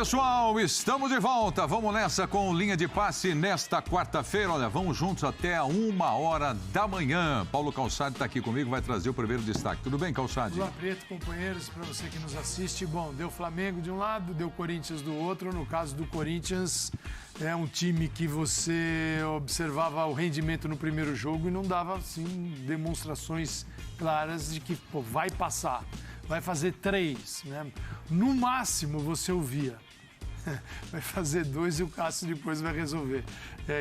pessoal, estamos de volta. Vamos nessa com linha de passe nesta quarta-feira. Olha, vamos juntos até a 1h da manhã. Paulo Calçade está aqui comigo, vai trazer o primeiro destaque. Tudo bem, Calçade? Olá, Preto, companheiros, para você que nos assiste. Bom, deu Flamengo de um lado, deu Corinthians do outro. No caso do Corinthians, é um time que você observava o rendimento no primeiro jogo e não dava, assim, demonstrações claras de que vai passar. Vai fazer 3, né? No máximo você ouvia. Vai fazer 2 e o Cássio depois vai resolver.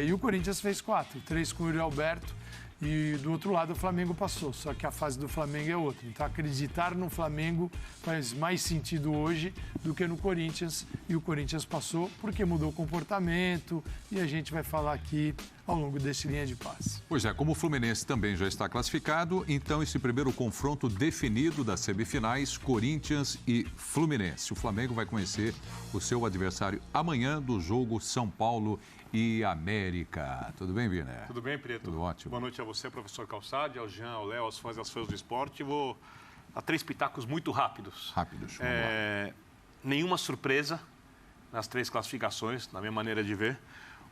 E o Corinthians fez 4, 3 com o Yuri Alberto. E do outro lado o Flamengo passou, só que a fase do Flamengo é outra. Então acreditar no Flamengo faz mais sentido hoje do que no Corinthians. E o Corinthians passou porque mudou o comportamento e a gente vai falar aqui ao longo desse linha de passe. Pois é, como o Fluminense também já está classificado, então esse primeiro confronto definido das semifinais, Corinthians e Fluminense. O Flamengo vai conhecer o seu adversário amanhã do jogo São Paulo e América. Tudo bem, Vina? Tudo bem, Preto? Tudo ótimo. Boa noite a você, professor Calçade, ao Jean, ao Léo, aos fãs e às fãs do esporte. Vou a 3 pitacos muito rápidos. Rápidos, vamos lá. Nenhuma surpresa nas 3 classificações, na minha maneira de ver.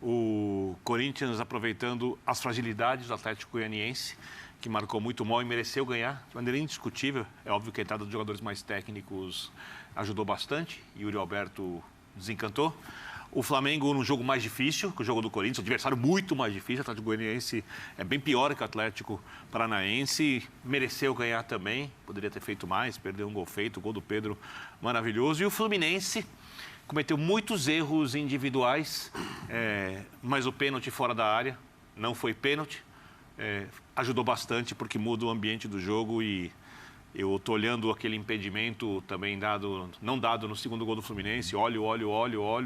O Corinthians aproveitando as fragilidades do Atlético Goianiense, que marcou muito mal e mereceu ganhar de maneira indiscutível. É óbvio que a entrada dos jogadores mais técnicos ajudou bastante. Yuri Alberto desencantou. O Flamengo num jogo mais difícil que o jogo do Corinthians, um adversário muito mais difícil. O Atlético Goianiense é bem pior que o Atlético Paranaense. Mereceu ganhar também, poderia ter feito mais, perdeu um gol feito, o gol do Pedro maravilhoso. E o Fluminense cometeu muitos erros individuais, mas o pênalti fora da área não foi pênalti. Ajudou bastante porque muda o ambiente do jogo e eu estou olhando aquele impedimento também não dado no segundo gol do Fluminense. Olho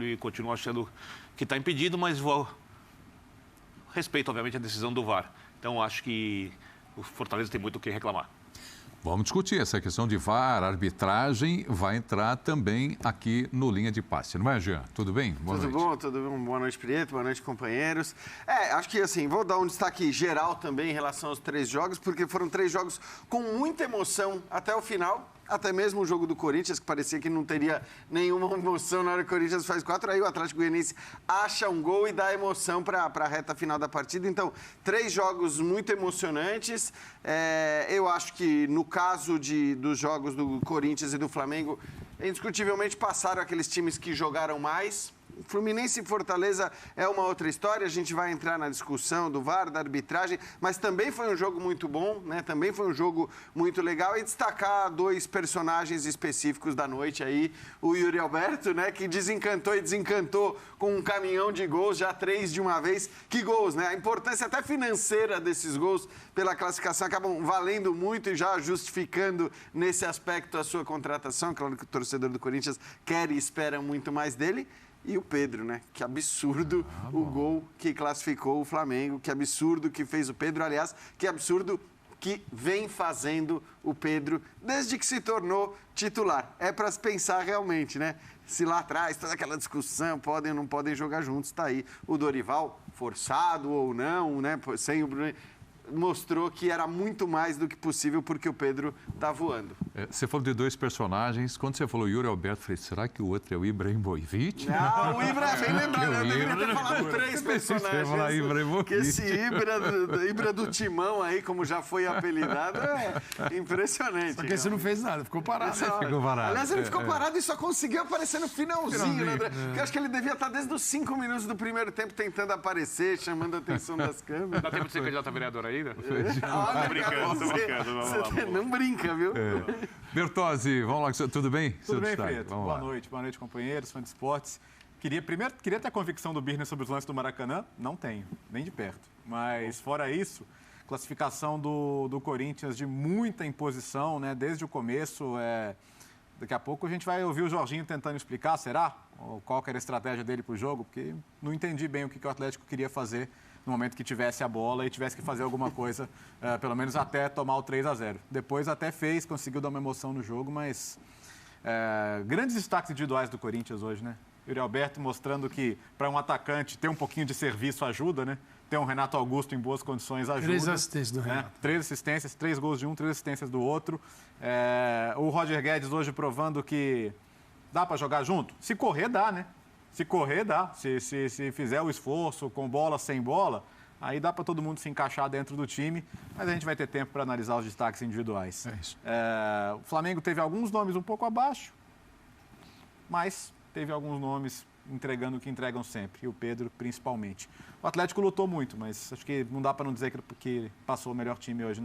e continuo achando que está impedido, mas respeito, obviamente, a decisão do VAR. Então, acho que o Fortaleza tem muito o que reclamar. Vamos discutir essa questão de VAR, arbitragem, vai entrar também aqui no Linha de Passe. Não é, Jean? Tudo bem? Boa noite. Tudo bom. Boa noite, Prieto. Boa noite, companheiros. Acho que, assim, vou dar um destaque geral também em relação aos 3 jogos, porque foram 3 jogos com muita emoção até o final. Até mesmo o jogo do Corinthians, que parecia que não teria nenhuma emoção na hora que o Corinthians faz 4. Aí o Atlético Goianiense acha um gol e dá emoção para a reta final da partida. Então, 3 jogos muito emocionantes. Eu acho que no caso dos jogos do Corinthians e do Flamengo, indiscutivelmente passaram aqueles times que jogaram mais. Fluminense e Fortaleza é uma outra história, a gente vai entrar na discussão do VAR, da arbitragem, mas também foi um jogo muito bom, né? Também foi um jogo muito legal e destacar 2 personagens específicos da noite aí, o Yuri Alberto, né? Que desencantou e desencantou com um caminhão de gols, já 3 de uma vez. Que gols, né? A importância até financeira desses gols pela classificação acabam valendo muito e já justificando nesse aspecto a sua contratação. Claro que o torcedor do Corinthians quer e espera muito mais dele. E o Pedro, né? Que absurdo o gol que classificou o Flamengo, que absurdo que fez o Pedro. Aliás, que absurdo que vem fazendo o Pedro desde que se tornou titular. É para se pensar realmente, né? Se lá atrás, toda aquela discussão, podem ou não podem jogar juntos, tá aí. O Dorival, forçado ou não, né? Sem o Bruno, mostrou que era muito mais do que possível porque o Pedro tá voando. Você falou de 2 personagens. Quando você falou Yuri Alberto, eu falei, será que o outro é o Ibrahimovic? Não, o Ibra é bem lembrado. Eu deveria ter falado 3 personagens. Que esse Ibra do Timão aí, como já foi apelidado, é impressionante. Porque você não fez nada, ficou parado. Ficou parado. Aliás, ele ficou parado e só conseguiu aparecer no finalzinho, né, André? Porque eu acho que ele devia estar desde os 5 minutos do primeiro tempo tentando aparecer, chamando a atenção das câmeras. Dá tempo de ser candidato a vereador ainda? Olha, Tô brincando. Não brinca, viu? Bertozzi, vamos lá, tudo bem? Tudo bem, Preto. Boa noite, companheiros, fãs de esportes. Primeiro, queria ter a convicção do Birner sobre os lances do Maracanã. Não tenho, nem de perto. Mas, fora isso, classificação do Corinthians de muita imposição, né? Desde o começo. Daqui a pouco a gente vai ouvir o Jorginho tentando explicar, será? Ou qual que era a estratégia dele para o jogo, porque não entendi bem o que o Atlético queria fazer no momento que tivesse a bola e tivesse que fazer alguma coisa, pelo menos até tomar o 3-0. Depois até conseguiu dar uma emoção no jogo, mas grandes destaques individuais do Corinthians hoje, né? Yuri Alberto mostrando que para um atacante ter um pouquinho de serviço ajuda, né? Ter um Renato Augusto em boas condições ajuda. 3 assistências do Renato. 3 assistências, 3 gols de um, 3 assistências do outro. O Roger Guedes hoje provando que Dá para jogar junto? Se correr, dá, né? Se correr, dá. Se fizer o esforço com bola, sem bola, aí dá para todo mundo se encaixar dentro do time, mas a gente vai ter tempo para analisar os destaques individuais. É isso. O Flamengo teve alguns nomes um pouco abaixo, mas teve alguns nomes entregando o que entregam sempre, e o Pedro principalmente. O Atlético lutou muito, mas acho que não dá para não dizer que passou o melhor time hoje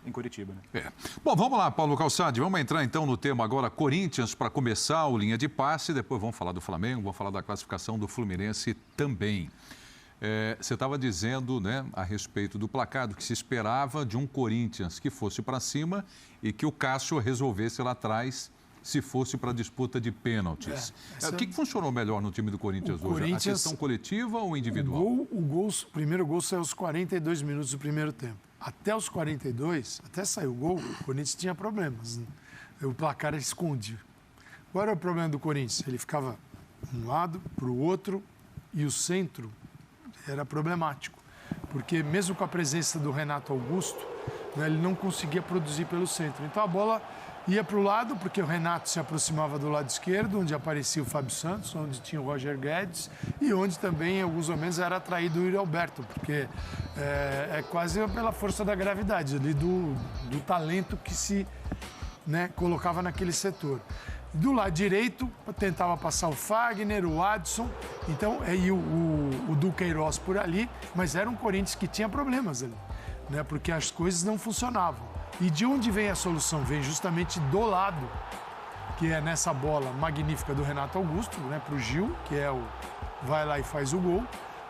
em Curitiba, né? Bom, vamos lá, Paulo Calçade, vamos entrar então no tema agora Corinthians para começar o linha de passe, depois vamos falar do Flamengo, vamos falar da classificação do Fluminense também. Você estava dizendo, né, a respeito do placar, do que se esperava de um Corinthians que fosse para cima e que o Cássio resolvesse lá atrás se fosse para a disputa de pênaltis. O que funcionou melhor no time do Corinthians hoje? A questão coletiva ou individual? O primeiro gol saiu aos 42 minutos do primeiro tempo. Até os 42, até sair o gol, o Corinthians tinha problemas, né? O placar esconde. Qual era o problema do Corinthians? Ele ficava de um lado para o outro e o centro era problemático. Porque mesmo com a presença do Renato Augusto, né, ele não conseguia produzir pelo centro. Então a bola ia para o lado, porque o Renato se aproximava do lado esquerdo, onde aparecia o Fábio Santos, onde tinha o Roger Guedes e onde também, em alguns momentos, era atraído o Yuri Alberto, porque é quase pela força da gravidade, ali do talento que se, né, colocava naquele setor. Do lado direito, tentava passar o Fagner, o Adson, então, e o Duqueiroz por ali, mas era um Corinthians que tinha problemas ali, né, porque as coisas não funcionavam. E de onde vem a solução? Vem justamente do lado, que é nessa bola magnífica do Renato Augusto, né, para o Gil, que vai lá e faz o gol.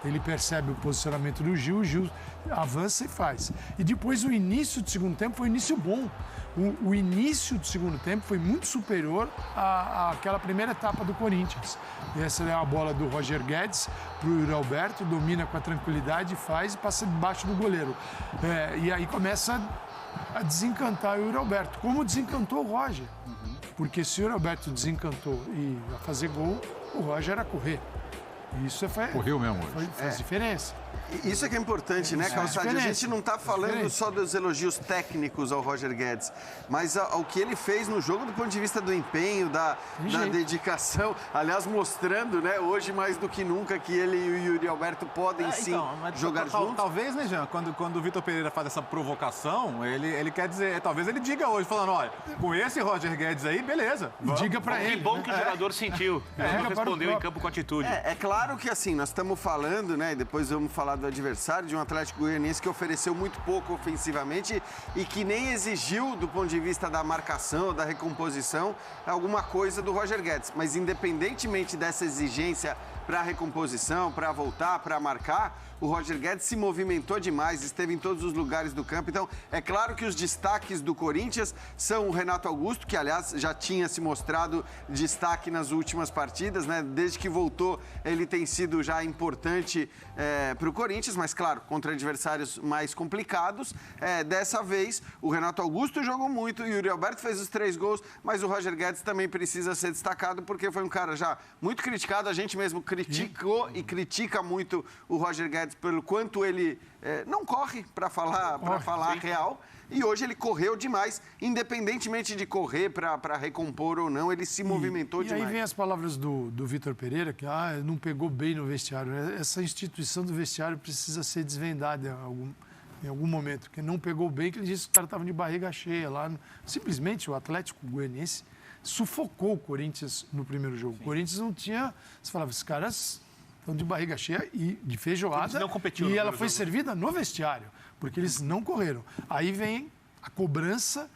Ele percebe o posicionamento do Gil, o Gil avança e faz. E depois o início do segundo tempo foi um início bom. O início do segundo tempo foi muito superior àquela primeira etapa do Corinthians. E essa é a bola do Roger Guedes para o Yuri Alberto, domina com a tranquilidade, faz e passa debaixo do goleiro. E aí começa a desencantar o Yuri Alberto, como desencantou o Roger. Porque se o Yuri Alberto desencantou e ia fazer gol, o Roger era correr. E isso correu mesmo hoje. Faz diferença. Isso é que é importante, né, Calçade? A gente não está falando só dos elogios técnicos ao Roger Guedes, mas ao que ele fez no jogo do ponto de vista do empenho, da dedicação. Aliás, mostrando, né, hoje mais do que nunca que ele e o Yuri Alberto podem jogar juntos. Talvez, né, Jean, quando o Vitor Pereira faz essa provocação, ele quer dizer, talvez ele diga hoje, falando, olha, com esse Roger Guedes aí, beleza. Diga para ele. Que bom que o jogador sentiu. Ele respondeu em campo com atitude. É claro que, assim, nós estamos falando, né, e depois vamos falar do adversário, de um Atlético Goianiense que ofereceu muito pouco ofensivamente e que nem exigiu, do ponto de vista da marcação, da recomposição, alguma coisa do Roger Guedes. Mas independentemente dessa exigência para a recomposição, para voltar, para marcar, o Roger Guedes se movimentou demais, esteve em todos os lugares do campo. Então, é claro que os destaques do Corinthians são o Renato Augusto, que, aliás, já tinha se mostrado destaque nas últimas partidas, né? Desde que voltou, ele tem sido já importante para o Corinthians, mas, claro, contra adversários mais complicados. Dessa vez, o Renato Augusto jogou muito, o Yuri Alberto fez os 3 gols, mas o Roger Guedes também precisa ser destacado, porque foi um cara já muito criticado, a gente mesmo criticou e critica muito o Roger Guedes pelo quanto ele não corre para falar a real. E hoje ele correu demais, independentemente de correr para recompor ou não, ele se movimentou demais. E aí vem as palavras do Vitor Pereira, que não pegou bem no vestiário. Essa instituição do vestiário precisa ser desvendada em algum momento, porque não pegou bem, que ele disse que os caras estavam de barriga cheia lá. Simplesmente o Atlético Goianiense sufocou o Corinthians no primeiro jogo. Sim. O Corinthians não tinha... Você falava, esses caras estão de barriga cheia e de feijoada. Não competiu e ela foi servida no vestiário, porque eles não correram. Aí vem a cobrança,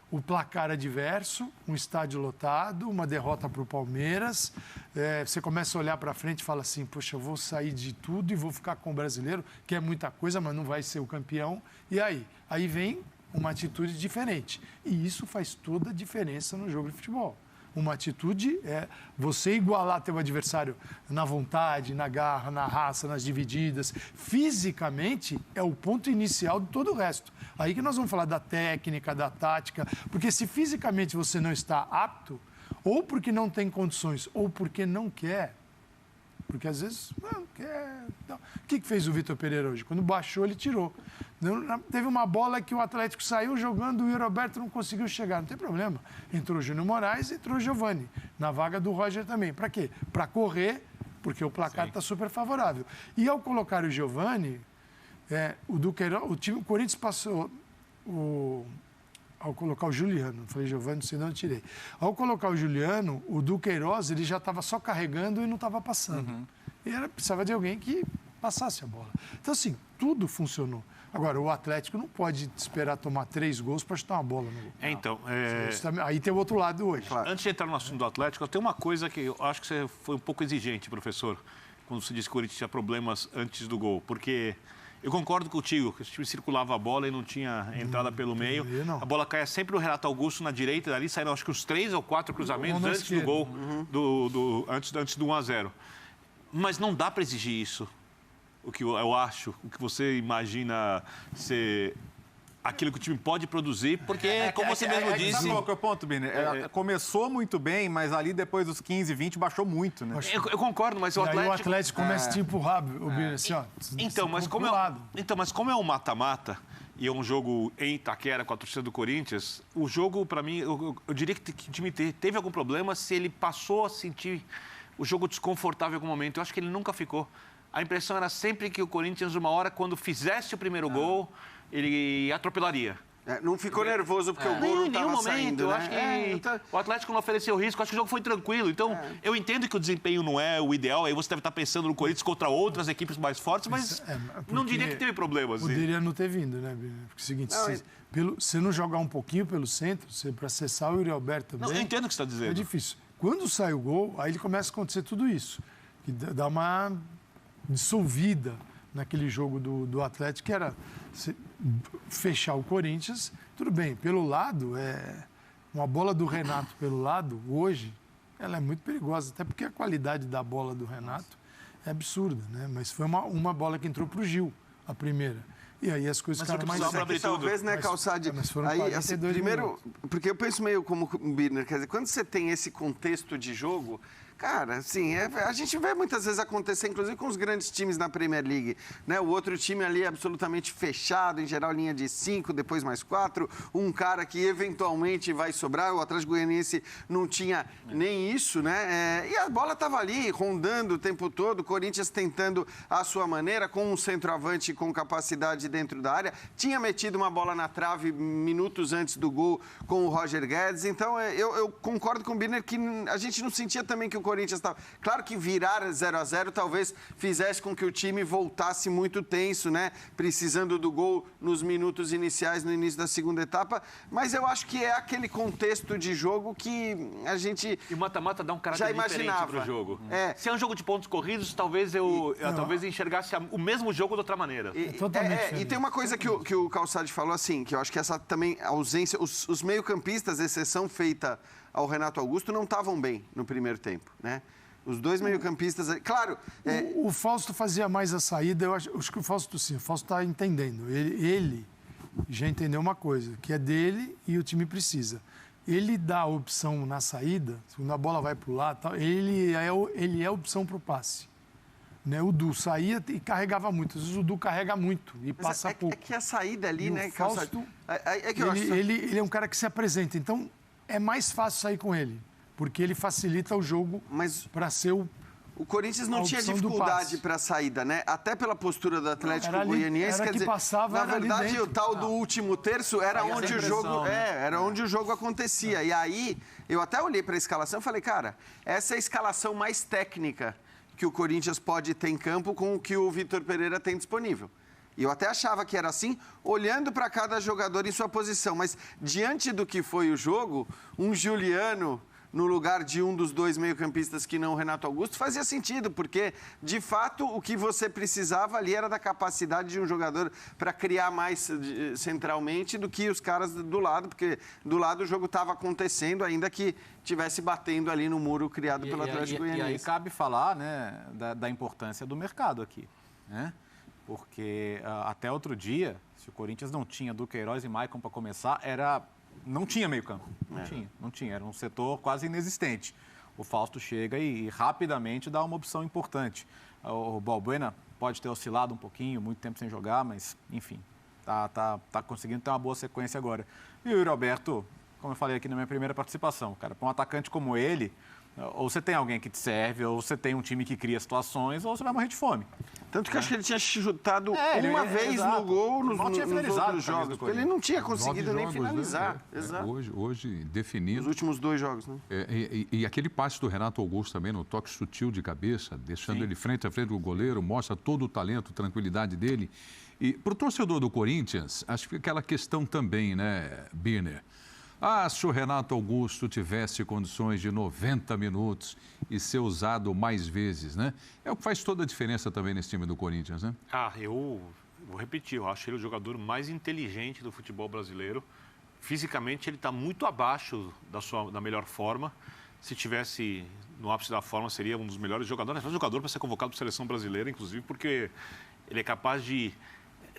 o placar adverso, um estádio lotado, uma derrota para o Palmeiras. Você começa a olhar para frente e fala assim, poxa, eu vou sair de tudo e vou ficar com o brasileiro, que é muita coisa, mas não vai ser o campeão. E aí? Aí vem uma atitude diferente. E isso faz toda a diferença no jogo de futebol. Uma atitude é você igualar teu adversário na vontade, na garra, na raça, nas divididas. Fisicamente é o ponto inicial de todo o resto. Aí que nós vamos falar da técnica, da tática, porque se fisicamente você não está apto, ou porque não tem condições, ou porque não quer, porque às vezes não quer. Não. O que fez o Vitor Pereira hoje? Quando baixou, ele tirou. Teve uma bola que o Atlético saiu jogando, o Yuri Alberto não conseguiu chegar. Não tem problema. Entrou o Júnior Moraes, entrou o Giovani. na vaga do Roger também. Para quê? Para correr, porque o placar está super favorável. E ao colocar o Giovani, o Duqueiroz, o Corinthians passou ao colocar o Juliano, falei Giovani, senão eu tirei. Ao colocar o Juliano, o Duqueiroz, ele já estava só carregando e não estava passando. E precisava de alguém que passasse a bola. Então, assim, tudo funcionou. Agora, o Atlético não pode esperar tomar 3 gols para chutar uma bola no gol. Aí tem o outro lado hoje. Claro. Antes de entrar no assunto do Atlético, tem uma coisa que eu acho que você foi um pouco exigente, professor, quando você disse que o Corinthians tinha problemas antes do gol. Porque eu concordo contigo, que o time circulava a bola e não tinha entrada pelo meio. A bola caia sempre no Renato Augusto na direita, dali saíram acho que uns 3 ou 4 cruzamentos antes do gol, antes do 1-0. Mas não dá para exigir isso. O que eu acho, o que você imagina ser aquilo que o time pode produzir, porque, como você mesmo disse... Sabe qual que é o ponto, Birner? Começou muito bem, mas ali depois dos 15, 20 baixou muito, né? Eu concordo, mas o Atlético... Aí o Atlético começa a te empurrar, o Birner, assim, ó. Mas como é um mata-mata e é um jogo em Itaquera com a torcida do Corinthians, o jogo, para mim, eu diria que o time teve algum problema se ele passou a sentir o jogo desconfortável em algum momento. Eu acho que ele nunca ficou. A impressão era sempre que o Corinthians, uma hora, quando fizesse o primeiro gol, ele atropelaria. Não ficou nervoso porque o gol não estava saindo, eu né? acho que o Atlético não ofereceu risco, acho que o jogo foi tranquilo. Então, eu entendo que o desempenho não é o ideal, aí você deve estar pensando no Corinthians contra outras equipes mais fortes, mas não diria que teve problemas. Poderia não ter vindo, né, Birner? Porque é o seguinte, se não jogar um pouquinho pelo centro, para acessar o Yuri Alberto também... Não, eu entendo o que você está dizendo. É difícil. Quando sai o gol, aí ele começa a acontecer tudo isso. Que dá uma dissolvida naquele jogo do Atlético, que era fechar o Corinthians. Tudo bem, pelo lado, uma bola do Renato pelo lado, hoje, ela é muito perigosa, até porque a qualidade da bola do Renato é absurda, né? Mas foi uma bola que entrou para o Gil, a primeira. E aí as coisas ficaram mais... Talvez, né, Calçade? Aí, assim, primeiro, minutos. Porque eu penso meio como o Birner, quer dizer, quando você tem esse contexto de jogo... Cara, assim, a gente vê muitas vezes acontecer, inclusive com os grandes times na Premier League, né? O outro time ali absolutamente fechado, em geral linha de 5, depois mais 4, um cara que eventualmente vai sobrar, o Atlético Goianiense não tinha nem isso, né? E a bola estava ali, rondando o tempo todo, o Corinthians tentando a sua maneira, com um centroavante com capacidade dentro da área, tinha metido uma bola na trave minutos antes do gol com o Roger Guedes, então eu concordo com o Birner que a gente não sentia também que o Corinthians estava... Claro que virar 0-0 talvez fizesse com que o time voltasse muito tenso, né? Precisando do gol nos minutos iniciais, no início da segunda etapa. Mas eu acho que é aquele contexto de jogo que a gente... E o mata-mata dá um caráter diferente para o jogo. Se é um jogo de pontos corridos, talvez eu enxergasse o mesmo jogo de outra maneira. E tem uma coisa que o Calçade falou, assim, que eu acho que essa também ausência... Os meio-campistas, exceção feita ao Renato Augusto, não estavam bem no primeiro tempo, né? Os dois meio-campistas... Claro... O Fausto fazia mais a saída, eu acho que o Fausto está entendendo. Ele já entendeu uma coisa, que é dele e o time precisa. Ele dá a opção na saída, quando a bola vai para o lado, ele é a opção para o passe. Né? O Du saía e carregava muito. Às vezes o Du carrega muito e passa pouco. É que a saída ali, e né? O Fausto, ele é um cara que se apresenta. Então, é mais fácil sair com ele, porque ele facilita o jogo para ser o Corinthians não tinha dificuldade para a saída, né? Até pela postura do Atlético Goianiense, quer dizer, passava, na verdade, o tal do último terço era onde o jogo, era onde o jogo acontecia. E aí, eu até olhei para a escalação e falei, cara, essa é a escalação mais técnica que o Corinthians pode ter em campo com o que o Vitor Pereira tem disponível. E eu até achava que era assim, olhando para cada jogador em sua posição. Mas, diante do que foi o jogo, um Juliano no lugar de um dos dois meio-campistas que não o Renato Augusto fazia sentido, porque, de fato, o que você precisava ali era da capacidade de um jogador para criar mais centralmente do que os caras do lado, porque do lado o jogo estava acontecendo, ainda que estivesse batendo ali no muro criado pelo Atlético Goianiense. E aí cabe falar, né, da importância do mercado aqui, né? Porque até outro dia, se o Corinthians não tinha Duqueiroz e Maicon para começar, não tinha meio campo. Não tinha. Era um setor quase inexistente. O Fausto chega e rapidamente dá uma opção importante. O Balbuena pode ter oscilado um pouquinho, muito tempo sem jogar, mas, enfim, tá conseguindo ter uma boa sequência agora. E o Yuri Alberto, como eu falei aqui na minha primeira participação, cara, para um atacante como ele, Ou você tem alguém que te serve, ou você tem um time que cria situações, ou você vai morrer de fome. Tanto que eu acho que ele tinha chutado ele- uma vez exato. no gol nos Mal tinha finalizado outros com a camisa jogos. do Porque ele não tinha conseguido 9 nem jogos, finalizar. né? Exato. Hoje Os definido. últimos 2 jogos, né? E aquele passe do Renato Augusto também, no toque sutil de cabeça, deixando ele frente a frente do goleiro, mostra todo o talento, tranquilidade dele. E para o torcedor do Corinthians, acho que aquela questão também, né, Birner? Se o Renato Augusto tivesse condições de 90 minutos e ser usado mais vezes, né? É o que faz toda a diferença também nesse time do Corinthians, né? Eu vou repetir, eu acho ele o jogador mais inteligente do futebol brasileiro. Fisicamente, ele está muito abaixo da melhor forma. Se tivesse no ápice da forma, seria um dos melhores jogadores. É um jogador para ser convocado para a seleção brasileira, inclusive, porque ele é capaz de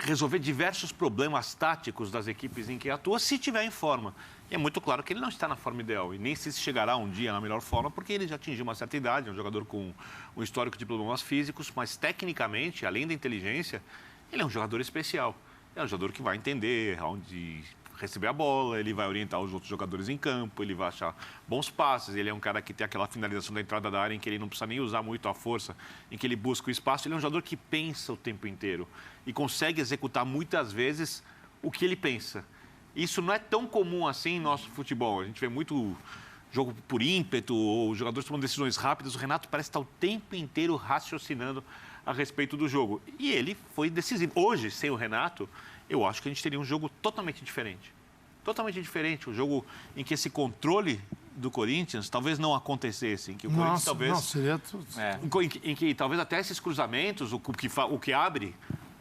resolver diversos problemas táticos das equipes em que atua, se estiver em forma. E é muito claro que ele não está na forma ideal, e nem se chegará um dia na melhor forma, porque ele já atingiu uma certa idade, é um jogador com um histórico de problemas físicos, mas tecnicamente, além da inteligência, ele é um jogador especial. É um jogador que vai entender onde receber a bola, ele vai orientar os outros jogadores em campo, ele vai achar bons passes, ele é um cara que tem aquela finalização da entrada da área em que ele não precisa nem usar muito a força, em que ele busca o espaço. Ele é um jogador que pensa o tempo inteiro e consegue executar muitas vezes o que ele pensa. Isso não é tão comum assim em nosso futebol. A gente vê muito jogo por ímpeto, ou jogadores tomando decisões rápidas. O Renato parece estar o tempo inteiro raciocinando a respeito do jogo. E ele foi decisivo. Hoje, sem o Renato, eu acho que a gente teria um jogo totalmente diferente. Totalmente diferente. Um jogo em que esse controle do Corinthians talvez não acontecesse. Em que o Corinthians talvez... Não, seria tudo. Em que talvez até esses cruzamentos, o que abre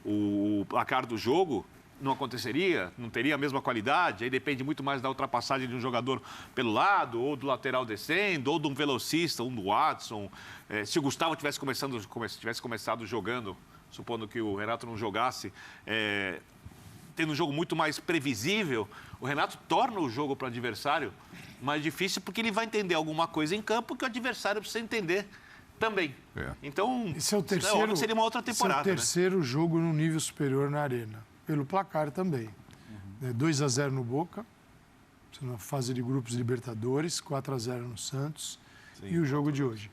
o placar do jogo, não aconteceria, não teria a mesma qualidade. Aí depende muito mais da ultrapassagem de um jogador pelo lado, ou do lateral descendo, ou de um velocista, um do Watson. Se o Gustavo tivesse começado jogando, supondo que o Renato não jogasse, tendo um jogo muito mais previsível, o Renato torna o jogo para o adversário mais difícil, porque ele vai entender alguma coisa em campo que o adversário precisa entender também. Então, esse é o terceiro, seria uma outra temporada. Esse é o terceiro jogo no nível superior na Arena, pelo placar também. 2-0 no Boca, na fase de grupos Libertadores, 4-0 no Santos. Sim. E o jogo de hoje.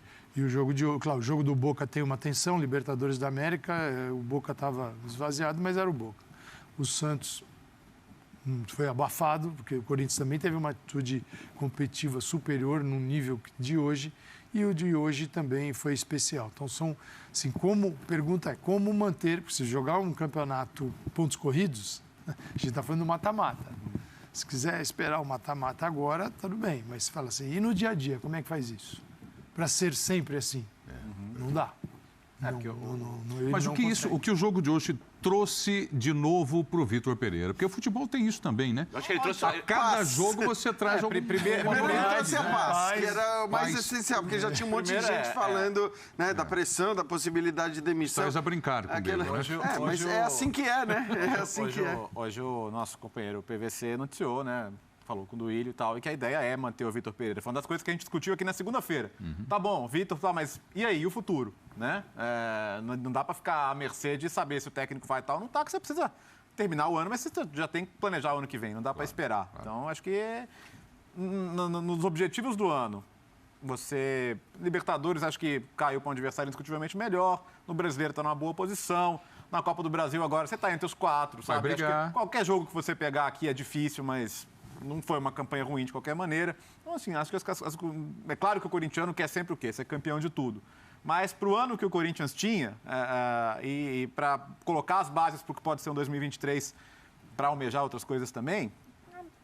Claro, o jogo do Boca tem uma tensão, Libertadores da América, o Boca estava esvaziado, mas era o Boca. O Santos foi abafado, porque o Corinthians também teve uma atitude competitiva superior no nível de hoje, e o de hoje também foi especial. Então, pergunta é como manter, porque se jogar um campeonato pontos corridos, a gente está falando do mata-mata. Se quiser esperar o mata-mata agora, tudo bem, mas fala assim, e no dia a dia, como é que faz isso? Para ser sempre assim? Não dá. Mas o que o jogo de hoje trouxe de novo para o Vitor Pereira? Porque o futebol tem isso também, né? Eu acho que ele trouxe cada jogo você traz Primeiro ele trouxe a paz, que era o mais essencial, porque já tinha um monte de gente falando da pressão, da possibilidade de demissão. Traz a brincar com ele, né? Mas é assim que é, né? É assim que é. Hoje o nosso companheiro PVC noticiou, né? Falou com o Duílio e tal, e que a ideia é manter o Vitor Pereira. Foi uma das coisas que a gente discutiu aqui na segunda-feira. Tá bom, Vitor, mas e aí, e o futuro? Né? Não dá para ficar à mercê de saber se o técnico vai e tal. Não tá, que você precisa terminar o ano, mas você já tem que planejar o ano que vem, não dá para esperar. Então, acho que nos objetivos do ano, Libertadores, acho que caiu para um adversário indiscutivelmente melhor. No Brasileiro está numa boa posição. Na Copa do Brasil agora, você está entre os 4, sabe? Vai brigar. Acho que qualquer jogo que você pegar aqui é difícil, mas não foi uma campanha ruim de qualquer maneira. Então, assim, acho que é claro que o corintiano quer sempre o quê? Ser campeão de tudo. Mas para o ano que o Corinthians tinha, e para colocar as bases para o que pode ser um 2023, para almejar outras coisas também,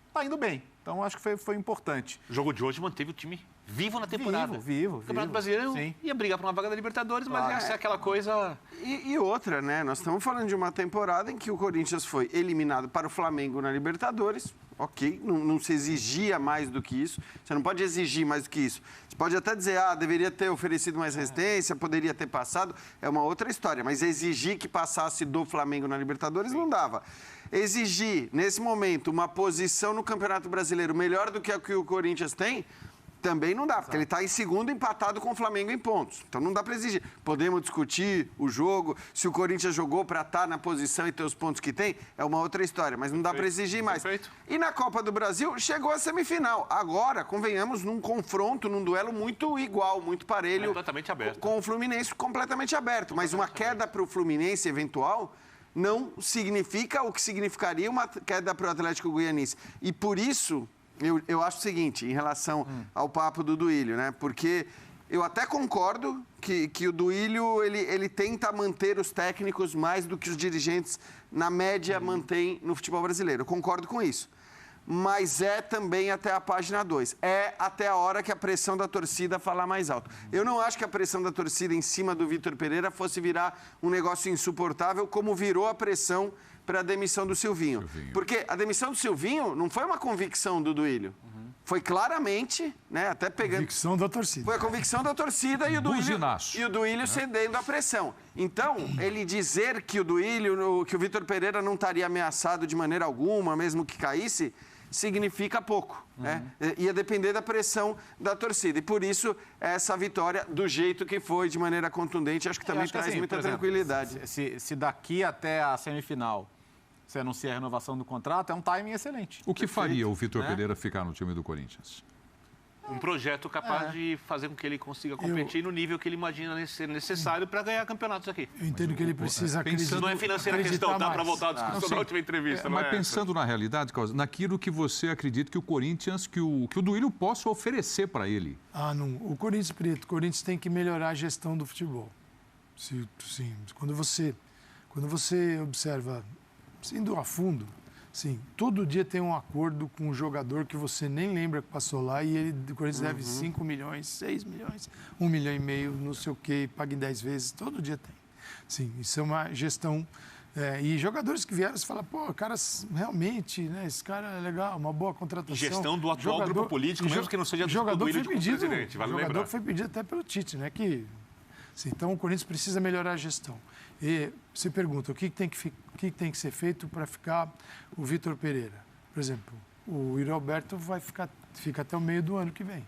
está indo bem. Então, acho que foi importante. O jogo de hoje manteve o time vivo na temporada. Vivo. O Campeonato Brasileiro ia brigar por uma vaga da Libertadores, mas ia ser aquela coisa... E outra, né? Nós estamos falando de uma temporada em que o Corinthians foi eliminado para o Flamengo na Libertadores. Ok, não se exigia mais do que isso. Você não pode exigir mais do que isso. Você pode até dizer, deveria ter oferecido mais resistência, poderia ter passado. É uma outra história. Mas exigir que passasse do Flamengo na Libertadores não dava. Exigir, nesse momento, uma posição no Campeonato Brasileiro melhor do que a que o Corinthians tem, Também não dá, porque ele está em segundo empatado com o Flamengo em pontos. Então não dá para exigir. Podemos discutir o jogo, se o Corinthians jogou para estar na posição e ter os pontos que tem, é uma outra história, mas não dá para exigir mais. Perfeito. E na Copa do Brasil, chegou a semifinal. Agora, convenhamos, num confronto, num duelo muito igual, muito parelho. Completamente aberto. Com o Fluminense completamente aberto. Mas uma queda para o Fluminense eventual não significa o que significaria uma queda para o Atlético Goianiense. E por isso... Eu acho o seguinte, em relação ao papo do Duílio, né? Porque eu até concordo que o Duílio, ele tenta manter os técnicos mais do que os dirigentes, na média, mantêm no futebol brasileiro. Eu concordo com isso. Mas é também até a página 2. É até a hora que a pressão da torcida falar mais alto. Eu não acho que a pressão da torcida em cima do Vitor Pereira fosse virar um negócio insuportável, como virou a pressão para a demissão do Silvinho. Porque a demissão do Silvinho não foi uma convicção do Duílio. Foi claramente, né, até pegando... Convicção da torcida. Foi a convicção da torcida e o Duílio cedendo à pressão. Então, ele dizer que que o Vitor Pereira não estaria ameaçado de maneira alguma, mesmo que caísse, significa pouco, né? Ia depender da pressão da torcida. E por isso, essa vitória, do jeito que foi, de maneira contundente, acho que também traz muita tranquilidade. Se daqui até a semifinal você anuncia a renovação do contrato, é um timing excelente. O que faria o Vitor Pereira ficar no time do Corinthians? Um projeto capaz de fazer com que ele consiga competir no nível que ele imagina ser necessário para ganhar campeonatos aqui. Eu entendo que ele precisa acreditar. Não é financeira a questão, dá para voltar à discussão da última entrevista. Mas pensando na realidade, naquilo que você acredita que o Corinthians, que o Duílio possa oferecer para ele. Não. O Corinthians tem que melhorar a gestão do futebol. Sim. Quando você observa, indo a fundo, sim, todo dia tem um acordo com um jogador que você nem lembra que passou lá e o Corinthians deve 5 milhões, 6 milhões, 1,5 milhão, não sei o quê, paga em 10 vezes, todo dia tem. Sim, isso é uma gestão. E jogadores que vieram, você fala, cara, realmente, né, esse cara é legal, uma boa contratação. Gestão do atual grupo político, mesmo que não seja do Duílio como presidente, vale lembrar. O jogador foi pedido até pelo Tite, né, então o Corinthians precisa melhorar a gestão. E você pergunta, o que tem que ser feito para ficar o Vitor Pereira? Por exemplo, o Yuri Alberto fica até o meio do ano que vem.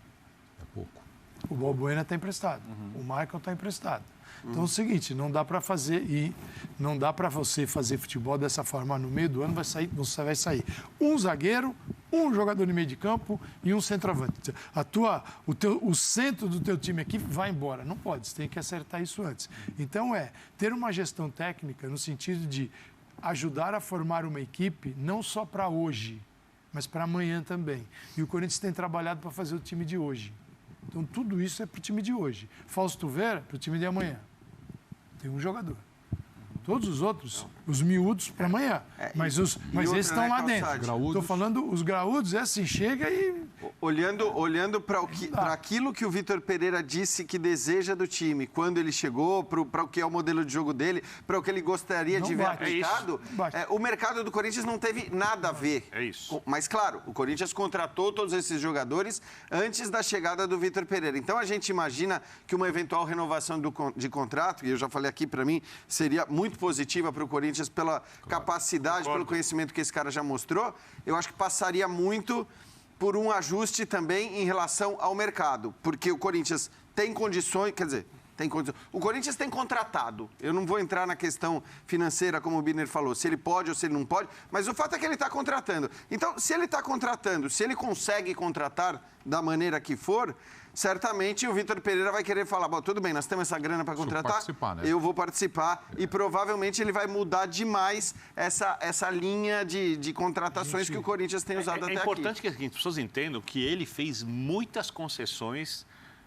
É pouco. O Balbuena está emprestado. O Michael está emprestado. Então é o seguinte, não dá para você fazer futebol dessa forma. No meio do ano você vai sair um zagueiro, um jogador de meio de campo e um centroavante. O centro do teu time aqui vai embora. Não pode, você tem que acertar isso antes. Então ter uma gestão técnica no sentido de ajudar a formar uma equipe não só para hoje, mas para amanhã também. E o Corinthians tem trabalhado para fazer o time de hoje. Então, tudo isso é para o time de hoje. Fausto Vera, para o time de amanhã. Tem um jogador. Todos os outros, os miúdos, para amanhã. Mas esses estão lá dentro. Estou falando, os graúdos, assim, chega e... Olhando para aquilo que o Vitor Pereira disse que deseja do time, quando ele chegou, para o que é o modelo de jogo dele, para o que ele gostaria de ver aplicado, o mercado do Corinthians não teve nada a ver. É isso. Mas, claro, o Corinthians contratou todos esses jogadores antes da chegada do Vitor Pereira. Então, a gente imagina que uma eventual renovação de contrato, e eu já falei aqui, para mim, seria muito positiva para o Corinthians pela capacidade, pelo conhecimento que esse cara já mostrou. Eu acho que passaria muito por um ajuste também em relação ao mercado, porque o Corinthians tem condições, o Corinthians tem contratado. Eu não vou entrar na questão financeira, como o Birner falou, se ele pode ou se ele não pode, mas o fato é que ele está contratando. Então, se ele está contratando, se ele consegue contratar da maneira que for, certamente o Vitor Pereira vai querer falar, bom, tudo bem, nós temos essa grana para contratar, eu vou participar e provavelmente ele vai mudar demais essa linha de contratações que o Corinthians tem usado até aqui. É importante que as pessoas entendam que ele fez muitas concessões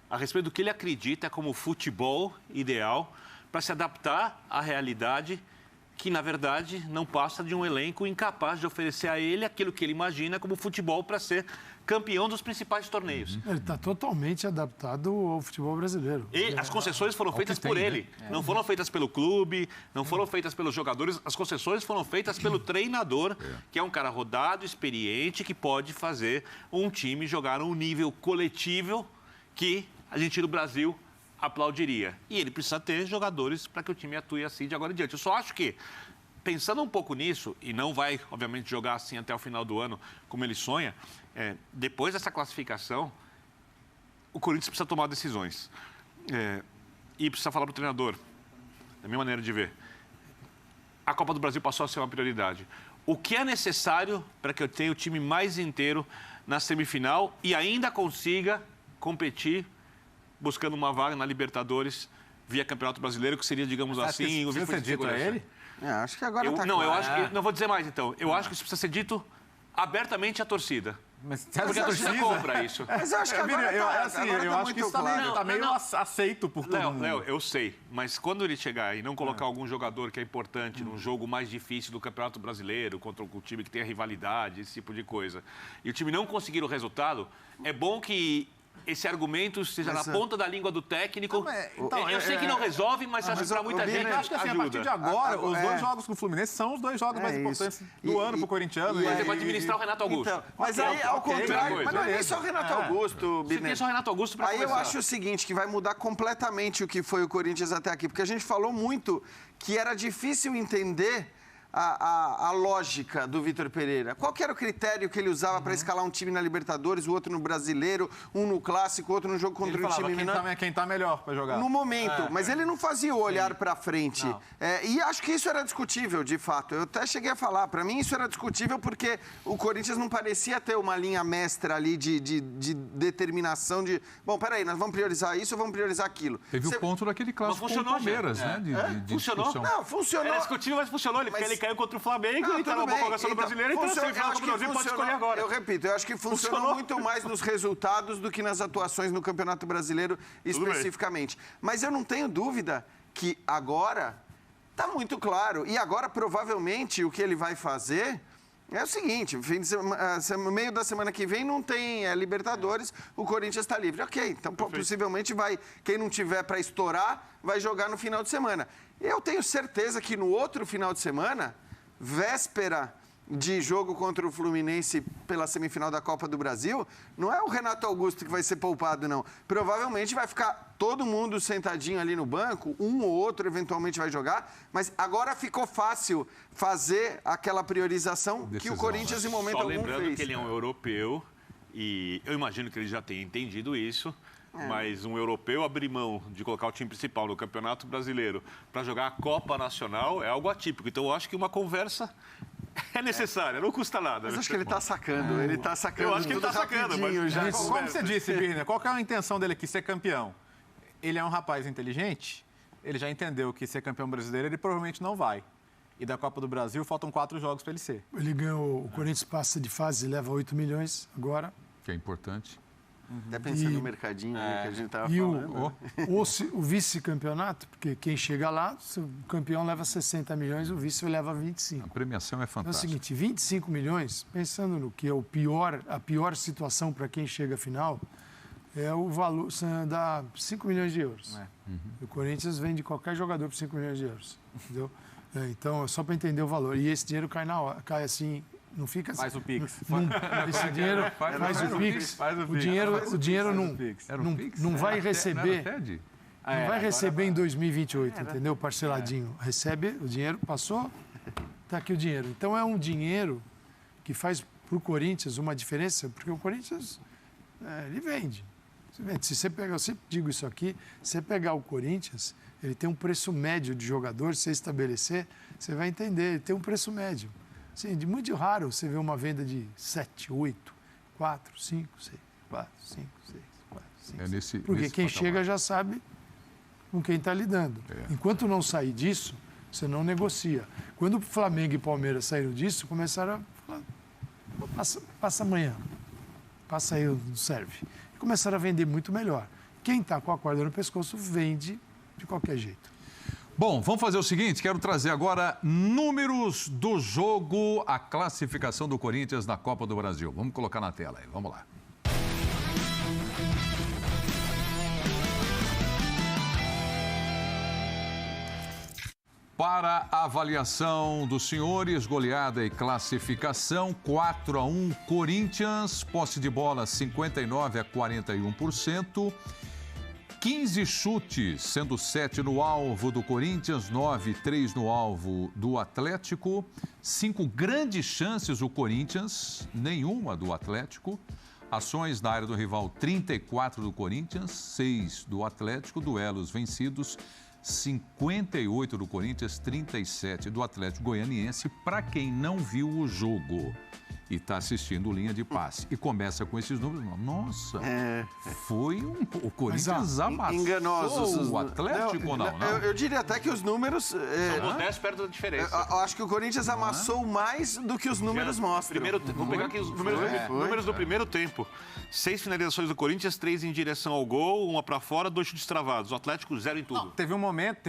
a respeito do que ele acredita como futebol ideal para se adaptar à realidade que, na verdade, não passa de um elenco incapaz de oferecer a ele aquilo que ele imagina como futebol para ser campeão dos principais torneios. Ele está totalmente adaptado ao futebol brasileiro. E as concessões foram feitas por ele. Né? Não foram feitas pelo clube, não foram feitas pelos jogadores. As concessões foram feitas pelo treinador, que é um cara rodado, experiente, que pode fazer um time jogar num nível coletivo que a gente no Brasil aplaudiria. E ele precisa ter jogadores para que o time atue assim de agora em diante. Eu só acho que, pensando um pouco nisso, e não vai, obviamente, jogar assim até o final do ano como ele sonha, depois dessa classificação, o Corinthians precisa tomar decisões. E precisa falar para o treinador, da minha maneira de ver. A Copa do Brasil passou a ser uma prioridade. O que é necessário para que eu tenha o time mais inteiro na semifinal e ainda consiga competir buscando uma vaga na Libertadores via Campeonato Brasileiro, que seria, digamos assim, o Você dito a ele? Acho que agora tá Não, claro. eu acho que... Não vou dizer mais, então. Eu acho que isso precisa ser dito abertamente à torcida. Mas Porque a torcida compra isso. Mas eu acho que agora eu acho muito que isso claro. tá meio aceito por todo mundo. Léo, eu sei, mas quando ele chegar e não colocar algum jogador que é importante num jogo mais difícil do Campeonato Brasileiro, contra um time que tem a rivalidade, esse tipo de coisa, e o time não conseguir o resultado, é bom que esse argumento esteja na ponta da língua do técnico. Eu sei que não resolve, mas acho que para muita gente eu acho que assim, a partir de agora, os dois jogos com o Fluminense são os dois jogos mais importantes do ano pro corintiano. Mas ele vai administrar o Renato Augusto. Então, mas aí, ao contrário, mas não é nem só o Renato Augusto, Você tem só o Renato Augusto para Aí começar. eu acho o seguinte, que vai mudar completamente o que foi o Corinthians até aqui, porque a gente falou muito que era difícil entender a lógica do Vitor Pereira. Qual que era o critério que ele usava para escalar um time na Libertadores, o outro no Brasileiro, um no Clássico, outro no jogo contra um time menor? Quem tá melhor para jogar. No momento, mas ele não fazia o olhar para frente. E acho que isso era discutível, de fato. Eu até cheguei a falar, para mim isso era discutível porque o Corinthians não parecia ter uma linha mestra ali de determinação de, bom, peraí, nós vamos priorizar isso ou vamos priorizar aquilo. Teve o ponto daquele clássico com o Palmeiras, né? De Funcionou? discussão. Não, funcionou. Era discutível, mas funcionou. Ele caiu contra o Flamengo e estava na prorrogação do Brasileiro, então você final do Brasil pode escolher agora. Eu repito, eu acho que funcionou muito mais nos resultados do que nas atuações no Campeonato Brasileiro especificamente. Mas eu não tenho dúvida que agora está muito claro. E agora, provavelmente, o que ele vai fazer é o seguinte, meio da semana que vem não tem Libertadores, o Corinthians está livre. Ok, então possivelmente vai, quem não tiver para estourar, vai jogar no final de semana. Eu tenho certeza que no outro final de semana, véspera de jogo contra o Fluminense pela semifinal da Copa do Brasil, não é o Renato Augusto que vai ser poupado, não. Provavelmente vai ficar todo mundo sentadinho ali no banco, um ou outro eventualmente vai jogar, mas agora ficou fácil fazer aquela priorização que o Corinthians em momento algum fez. Só lembrando que ele é um europeu e eu imagino que ele já tenha entendido isso. Mas um europeu abrir mão de colocar o time principal no Campeonato Brasileiro para jogar a Copa Nacional é algo atípico. Então, eu acho que uma conversa é necessária, não custa nada. Mas acho que ele está sacando, ele está sacando. Eu acho que ele está sacando, mas... já. Como você disse, Birner, qual que é a intenção dele aqui? Ser campeão. Ele é um rapaz inteligente, ele já entendeu que ser campeão brasileiro ele provavelmente não vai. E da Copa do Brasil faltam 4 jogos para ele ser. Ele ganhou, o Corinthians passa de fase e leva 8 milhões agora. Que é importante. Até pensando no mercadinho que a gente estava E falando. o vice-campeonato, porque quem chega lá, o campeão leva 60 milhões, o vice leva 25. A premiação é Então é o fantástica. seguinte, 25 milhões, pensando no que é a pior situação para quem chega à final, é o valor, dá 5 milhões de euros. O Corinthians vende qualquer jogador por 5 milhões de euros. Entendeu? Então, é só para entender o valor. E esse dinheiro cai na hora, cai assim... Não fica assim. Faz o Pix. Esse dinheiro faz o Pix. O dinheiro não vai receber. Não vai receber em 2028, entendeu? Parceladinho. Recebe o dinheiro, passou, está aqui o dinheiro. Então é um dinheiro que faz para o Corinthians uma diferença, porque o Corinthians ele vende. Se você pegar, eu sempre digo isso aqui, se você pegar o Corinthians, ele tem um preço médio de jogador, se você estabelecer, você vai entender, ele tem um preço médio. Sim, de muito raro você vê uma venda de 7, 8, 4, 5, 6, 4, 5, 6, 4, 5, 6. Porque quem chega já sabe com quem está lidando. Enquanto não sair disso, você não negocia. Quando o Flamengo e Palmeiras saíram disso, começaram a falar, passa amanhã, passa aí, não serve. E começaram a vender muito melhor. Quem está com a corda no pescoço vende de qualquer jeito. Bom, vamos fazer o seguinte, quero trazer agora números do jogo, a classificação do Corinthians na Copa do Brasil. Vamos colocar na tela aí, vamos lá. Para a avaliação dos senhores, goleada e classificação, 4-1 Corinthians, posse de bola 59% a 41%. 15 chutes, sendo 7 no alvo do Corinthians, 9, 3 no alvo do Atlético. 5 grandes chances o Corinthians, nenhuma do Atlético. Ações na área do rival, 34 do Corinthians, 6 do Atlético, duelos vencidos, 58 do Corinthians, 37 do Atlético Goianiense. Para quem não viu o jogo e está assistindo Linha de Passe e começa com esses números, nossa, foi o Corinthians amassou enganosos. o Atlético ou não? Eu diria até que os números... São 10 perto da diferença. Eu acho que o Corinthians amassou mais do que os números mostram. Vamos pegar aqui os números do primeiro tempo. 6 finalizações do Corinthians, 3 em direção ao gol, 1 para fora, 2 chutes travados. O Atlético, 0 em tudo. Não, teve um momento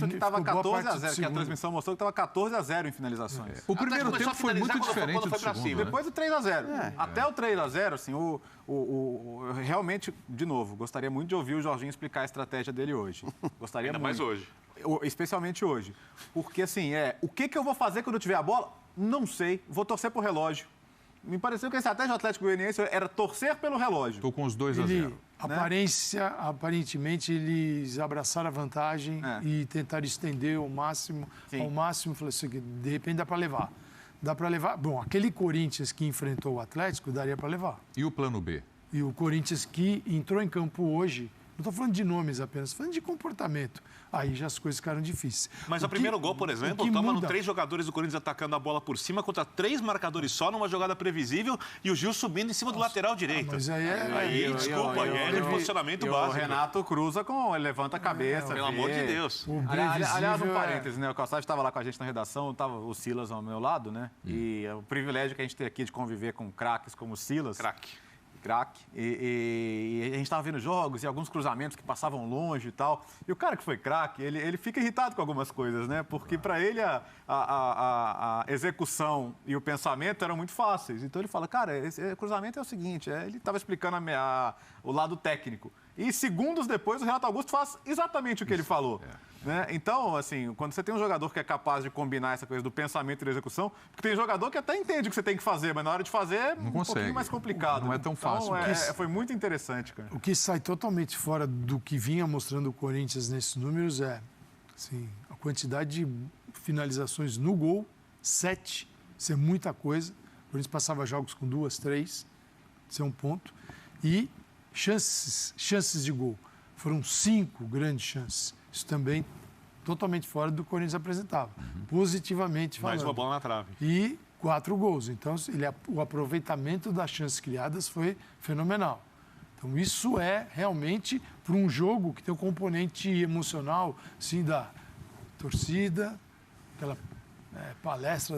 que estava 14-0, que a transmissão mostrou que estava 14-0 em finalizações. O primeiro tempo foi muito diferente do pra segundo, cima. né? Depois do 3-0. Até o 3-0, assim, realmente, de novo, gostaria muito de ouvir o Jorginho explicar a estratégia dele hoje. Gostaria Ainda muito. mais hoje. Especialmente hoje. Porque, assim, o que eu vou fazer quando eu tiver a bola? Não sei. Vou torcer pro relógio. Me pareceu que a estratégia do Atlético Goianiense era torcer pelo relógio. Estou com os 2-0. Aparentemente, eles abraçaram a vantagem e tentaram estender ao máximo. Falei assim, de repente dá para levar. Dá para levar. Bom, aquele Corinthians que enfrentou o Atlético, daria para levar. E o plano B? E o Corinthians que entrou em campo hoje, não estou falando de nomes apenas, estou falando de comportamento. Aí já as coisas ficaram difíceis. Mas o primeiro gol, por exemplo, estava no 3 jogadores do Corinthians atacando a bola por cima contra 3 marcadores só numa jogada previsível e o Gil subindo em cima do lateral direito. Mas aí desculpa, é posicionamento básico. O Renato cruza ele levanta a cabeça. Pelo amor de Deus. Aliás, um parênteses, né? O Calçado estava lá com a gente na redação, estava o Silas ao meu lado, né? E o privilégio que a gente tem aqui de conviver com craques como o Silas. Craque. E a gente estava vendo jogos e alguns cruzamentos que passavam longe e tal. E o cara que foi craque, ele fica irritado com algumas coisas, né? Porque para ele a execução e o pensamento eram muito fáceis. Então ele fala, cara, esse cruzamento é o seguinte, ele estava explicando o lado técnico. E segundos depois o Renato Augusto faz exatamente o que ele falou. Né? Então, assim, quando você tem um jogador que é capaz de combinar essa coisa do pensamento e da execução, porque tem jogador que até entende o que você tem que fazer, mas na hora de fazer é pouquinho mais complicado. Não é tão fácil. Então, foi muito interessante, cara. O que sai totalmente fora do que vinha mostrando o Corinthians nesses números é assim, a quantidade de finalizações no gol, 7, isso é muita coisa. O Corinthians passava jogos com 2, 3, isso é um ponto. E chances de gol, foram 5 grandes chances. Isso também totalmente fora do que o Corinthians apresentava, positivamente falando. Mais uma bola na trave. E 4 gols. Então, o aproveitamento das chances criadas foi fenomenal. Então, isso é realmente para um jogo que tem um componente emocional, assim, da torcida, aquela palestra,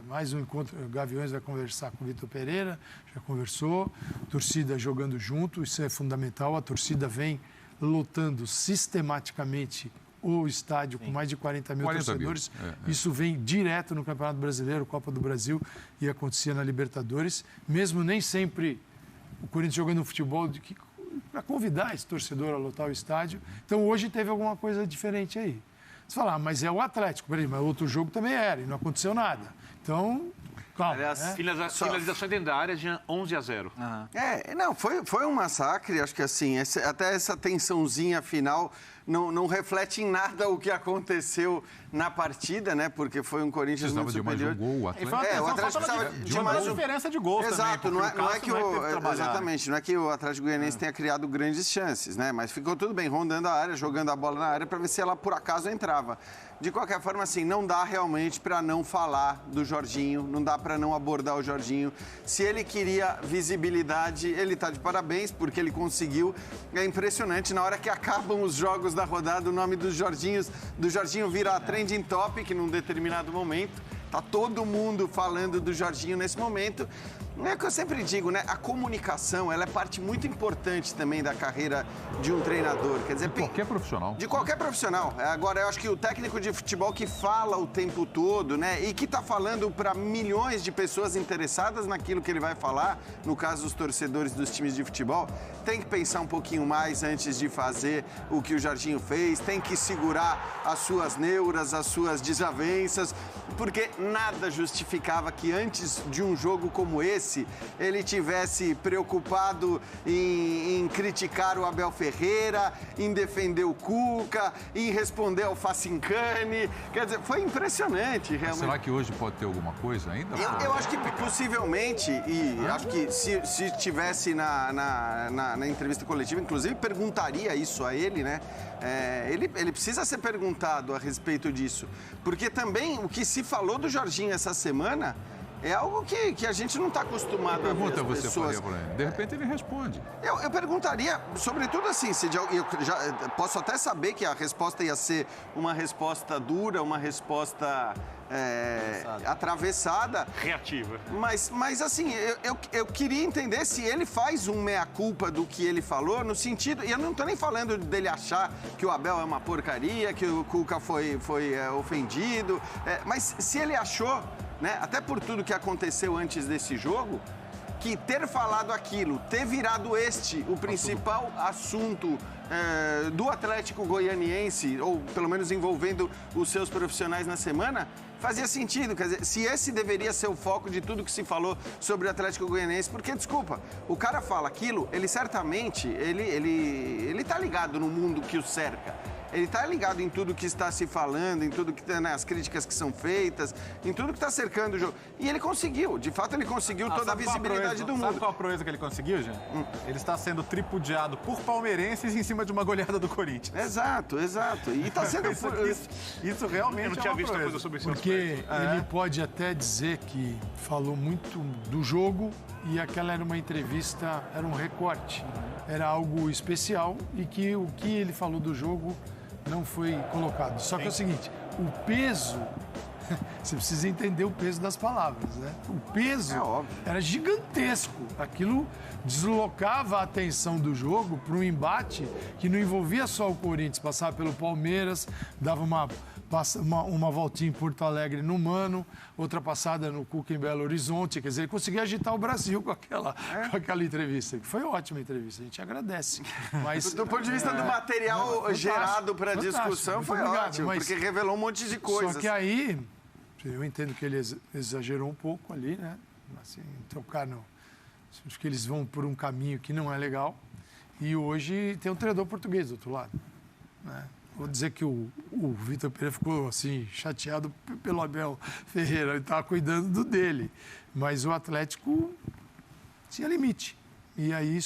mais um encontro, o Gaviões vai conversar com o Vitor Pereira, já conversou, torcida jogando junto, isso é fundamental, a torcida vem lotando sistematicamente o estádio com mais de 40 mil torcedores. Isso vem direto no Campeonato Brasileiro, Copa do Brasil e acontecia na Libertadores. Mesmo nem sempre o Corinthians jogando futebol para convidar esse torcedor a lotar o estádio. Então hoje teve alguma coisa diferente aí. Você fala, mas é o Atlético, peraí, mas outro jogo também era e não aconteceu nada. Então... Calma, aliás, finalizações dentro da área de 11-0. Não, foi um massacre. Acho que assim, até essa tensãozinha final não reflete em nada o que aconteceu na partida, né? Porque foi um Corinthians muito superior. De mais um gol, o Atlético. O Atlético precisava de mais diferença de gols. Exato, não é que exatamente, não é que o Atlético Goianiense tenha criado grandes chances, né? Mas ficou tudo bem, rondando a área, jogando a bola na área para ver se ela por acaso entrava. De qualquer forma, assim, não dá realmente para não falar do Jorginho, não dá para não abordar o Jorginho. Se ele queria visibilidade, ele está de parabéns, porque ele conseguiu. É impressionante, na hora que acabam os jogos da rodada, o nome do Jorginho vira a trending topic num determinado momento. Tá todo mundo falando do Jorginho nesse momento. É o que eu sempre digo, né? A comunicação, ela é parte muito importante também da carreira de um treinador. Quer dizer, de qualquer profissional. De qualquer profissional. Agora, eu acho que o técnico de futebol que fala o tempo todo, né? E que tá falando para milhões de pessoas interessadas naquilo que ele vai falar, no caso dos torcedores dos times de futebol, tem que pensar um pouquinho mais antes de fazer o que o Jorginho fez, tem que segurar as suas neuras, as suas desavenças, porque nada justificava que antes de um jogo como esse, fosse, ele tivesse preocupado em criticar o Abel Ferreira, em defender o Cuca, em responder ao Facincani. Quer dizer, foi impressionante, realmente. Será que hoje pode ter alguma coisa ainda? Eu acho que possivelmente, e acho que se tivesse na entrevista coletiva, inclusive perguntaria isso a ele, né? Ele precisa ser perguntado a respeito disso. Porque também o que se falou do Jorginho essa semana é algo que a gente não está acostumado a ver as Pergunta você pessoas. faria para ele. De repente ele responde. Eu perguntaria, sobretudo assim, eu já posso até saber que a resposta ia ser uma resposta dura, uma resposta atravessada. Reativa. Mas assim, eu queria entender se ele faz um meia-culpa do que ele falou, no sentido... E eu não estou nem falando dele achar que o Abel é uma porcaria, que o Cuca foi ofendido, mas se ele achou, né, até por tudo que aconteceu antes desse jogo, que ter falado aquilo, ter virado o principal assunto do Atlético Goianiense, ou pelo menos envolvendo os seus profissionais na semana, fazia sentido. Quer dizer, se esse deveria ser o foco de tudo que se falou sobre o Atlético Goianiense, porque, desculpa, o cara fala aquilo, ele certamente, ele tá ligado no mundo que o cerca. Ele está ligado em tudo que está se falando, em tudo que as críticas que são feitas, em tudo que está cercando o jogo. E ele conseguiu, de fato ele conseguiu toda a visibilidade do mundo. Sabe qual a proeza que ele conseguiu, Jean? Ele está sendo tripudiado por palmeirenses em cima de uma goleada do Corinthians. Exato. E está sendo... Isso realmente Eu não tinha é uma visto a proeza. coisa sobre esse Porque ele pode até dizer que falou muito do jogo e aquela era uma entrevista, era um recorte, era algo especial e que o que ele falou do jogo não foi colocado. Só que é o seguinte, o peso, você precisa entender o peso das palavras, né? O peso era gigantesco. Aquilo deslocava a atenção do jogo para um embate que não envolvia só o Corinthians, passava pelo Palmeiras, dava uma voltinha em Porto Alegre no Mano, outra passada no Cuca em Belo Horizonte. Quer dizer, ele conseguia agitar o Brasil com aquela entrevista. Que foi ótima entrevista, a gente agradece. Mas, do ponto de vista do material gerado para a discussão, foi ótimo, porque revelou um monte de coisas. Só que aí, eu entendo que ele exagerou um pouco ali, né? Assim, tocar no... Acho que eles vão por um caminho que não é legal. E hoje tem um treinador português do outro lado, né? Vou dizer que o Vitor Pereira ficou assim, chateado pelo Abel Ferreira, ele estava cuidando do dele. Mas o Atlético tinha limite. E aí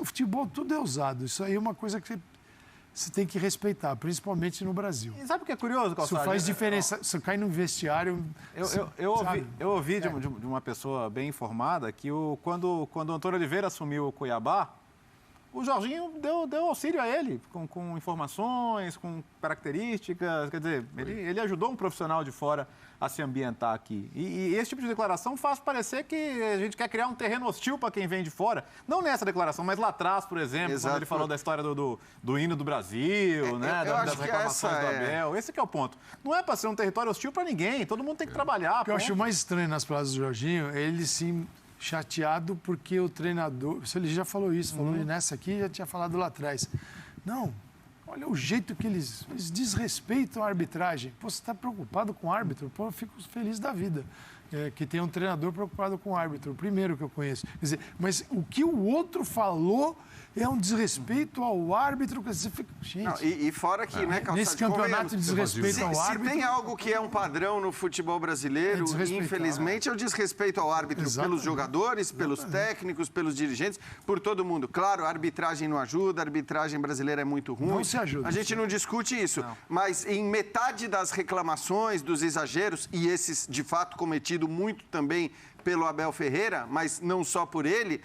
o futebol tudo é usado. Isso aí é uma coisa que você tem que respeitar, principalmente no Brasil. E sabe o que é curioso, Calçado? Isso faz diferença. Você cai no vestiário... Eu ouvi de uma pessoa bem informada que quando o Antônio Oliveira assumiu o Cuiabá, o Jorginho deu auxílio a ele, com informações, com características. Quer dizer, ele ajudou um profissional de fora a se ambientar aqui. E esse tipo de declaração faz parecer que a gente quer criar um terreno hostil para quem vem de fora. Não nessa declaração, mas lá atrás, por exemplo, Exato. quando ele falou da história do hino do Brasil, né, das reclamações do Abel. Esse que é o ponto. Não é para ser um território hostil para ninguém. Todo mundo tem que trabalhar. O que eu acho mais estranho nas palavras do Jorginho é ele sim... chateado porque o treinador... Ele já falou isso, falou nessa aqui, já tinha falado lá atrás. Não, olha o jeito que eles desrespeitam a arbitragem. Pô, você está preocupado com o árbitro? Pô, eu fico feliz da vida. Que tem um treinador preocupado com o árbitro, o primeiro que eu conheço. Quer dizer, mas o que o outro falou é um desrespeito ao árbitro. Quer dizer, gente... Não, e fora que, né, Calçado, nesse campeonato de desrespeito ao árbitro... Se tem algo que é um padrão no futebol brasileiro, infelizmente, é o desrespeito ao árbitro. Exatamente. Pelos jogadores, pelos técnicos, pelos dirigentes, por todo mundo. Claro, a arbitragem não ajuda, a arbitragem brasileira é muito ruim. Não se ajuda. A gente não discute isso. Mas em metade das reclamações, dos exageros, e esses, de fato, cometidos muito também pelo Abel Ferreira, mas não só por ele,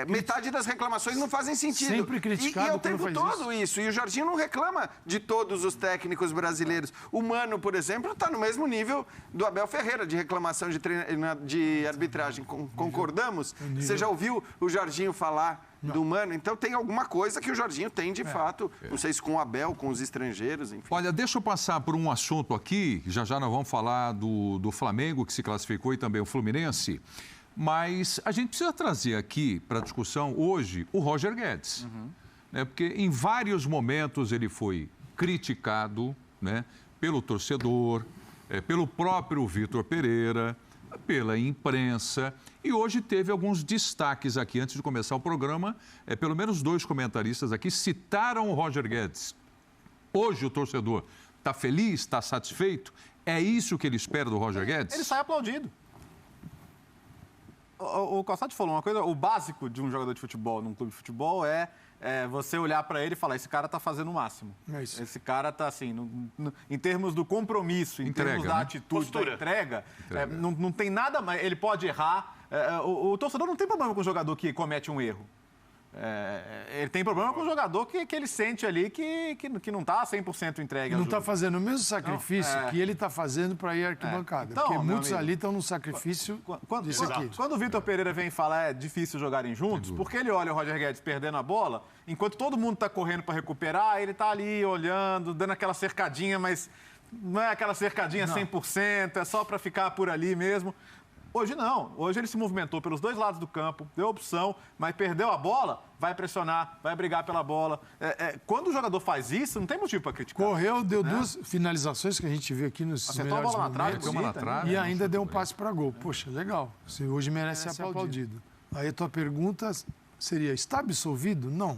metade das reclamações não fazem sentido. Sempre criticado e o tempo todo isso. E o Jorginho não reclama de todos os técnicos brasileiros. O Mano, por exemplo, está no mesmo nível do Abel Ferreira de reclamação de arbitragem. Concordamos? Você já ouviu o Jorginho falar do Mano? Então tem alguma coisa que o Jorginho tem de fato, não sei se com o Abel, com os estrangeiros, enfim. Olha, deixa eu passar por um assunto aqui, já nós vamos falar do Flamengo, que se classificou, e também o Fluminense, mas a gente precisa trazer aqui para discussão hoje o Roger Guedes, né? Porque em vários momentos ele foi criticado, né, pelo torcedor, pelo próprio Vitor Pereira, pela imprensa, E hoje teve alguns destaques aqui. Antes de começar o programa, pelo menos 2 comentaristas aqui citaram o Roger Guedes. Hoje o torcedor está feliz, está satisfeito? É isso que ele espera do Roger Guedes? Ele sai aplaudido. O Calçado falou uma coisa, o básico de um jogador de futebol, num clube de futebol, é você olhar para ele e falar, esse cara está fazendo o máximo. É isso. Esse cara está, assim, em termos do compromisso, em termos da atitude, da entrega. Não tem nada mais, ele pode errar. O torcedor não tem problema com o jogador que comete um erro. Ele tem problema com o jogador que ele sente ali que não está 100% entregue. Não está fazendo o mesmo sacrifício que ele está fazendo para ir à arquibancada. Então, porque muitos ali estão no sacrifício disso aqui. Quando o Vitor Pereira vem falar é difícil jogarem juntos, porque ele olha o Roger Guedes perdendo a bola, enquanto todo mundo está correndo para recuperar, ele está ali olhando, dando aquela cercadinha, mas não é aquela cercadinha 100%, é só para ficar por ali mesmo. Hoje não. Hoje ele se movimentou pelos 2 lados do campo, deu opção, mas perdeu a bola, vai pressionar, vai brigar pela bola. Quando o jogador faz isso, não tem motivo para criticar. Correu, deu 2 finalizações que a gente viu aqui nos Acertou melhores a bola na trave, momentos. bonita, trave, E ainda deu um passe para gol. Poxa, legal. Você hoje merece ser aplaudido. Aí a tua pergunta seria, está absolvido? Não.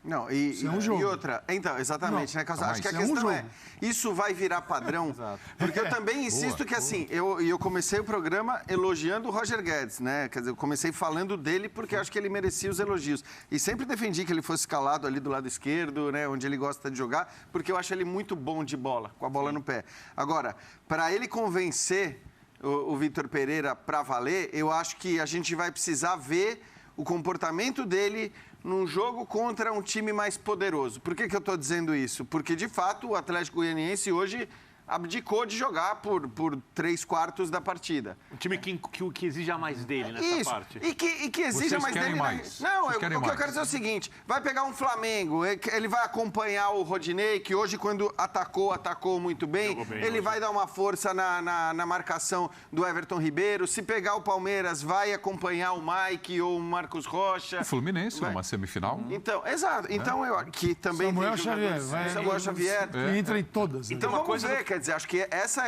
Não, Isso é um jogo. E outra, então, exatamente, né, Calçado? Acho que a isso é um questão jogo. isso vai virar padrão, porque eu também insisto que, assim, eu comecei o programa elogiando o Roger Guedes, né, quer dizer, eu comecei falando dele porque acho que ele merecia os elogios, e sempre defendi que ele fosse escalado ali do lado esquerdo, né, onde ele gosta de jogar, porque eu acho ele muito bom de bola, com a bola no pé. Agora, para ele convencer o Vitor Pereira para valer, eu acho que a gente vai precisar ver o comportamento dele num jogo contra um time mais poderoso. Por que eu estou dizendo isso? Porque, de fato, o Atlético Goianiense hoje abdicou de jogar por 3/4 da partida. Um time que exija mais dele nessa Isso. parte. E que exija Vocês mais querem dele. mais. Não, Vocês querem o que eu mais. quero dizer é o seguinte: vai pegar um Flamengo, ele vai acompanhar o Rodinei, que hoje, quando atacou muito bem. Ele hoje. vai dar uma força na marcação do Everton Ribeiro. Se pegar o Palmeiras, vai acompanhar o Mike ou o Marcos Rocha. O Fluminense, numa semifinal. Então, exato. Então, eu que também Samuel tem Xavier. jogadores- Samuel Xavier. Que entra em todas. né? Então, vamos ver, quer dizer, acho que essa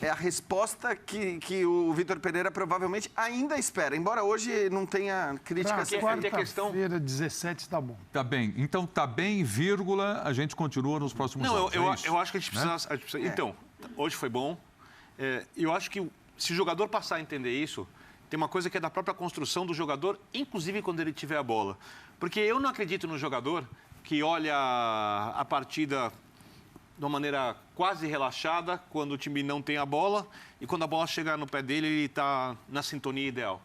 é a resposta que o Vitor Pereira provavelmente ainda espera, embora hoje não tenha crítica. Quarta-feira, 17, tá bom. Tá bem. Então, tá bem, vírgula, a gente continua nos próximos Não, jogos. É isso? eu acho que a gente precisa... Então, hoje foi bom. Eu acho que se o jogador passar a entender isso, tem uma coisa que é da própria construção do jogador, inclusive quando ele tiver a bola. Porque eu não acredito no jogador que olha a partida de uma maneira quase relaxada, quando o time não tem a bola, e quando a bola chegar no pé dele, ele está na sintonia ideal.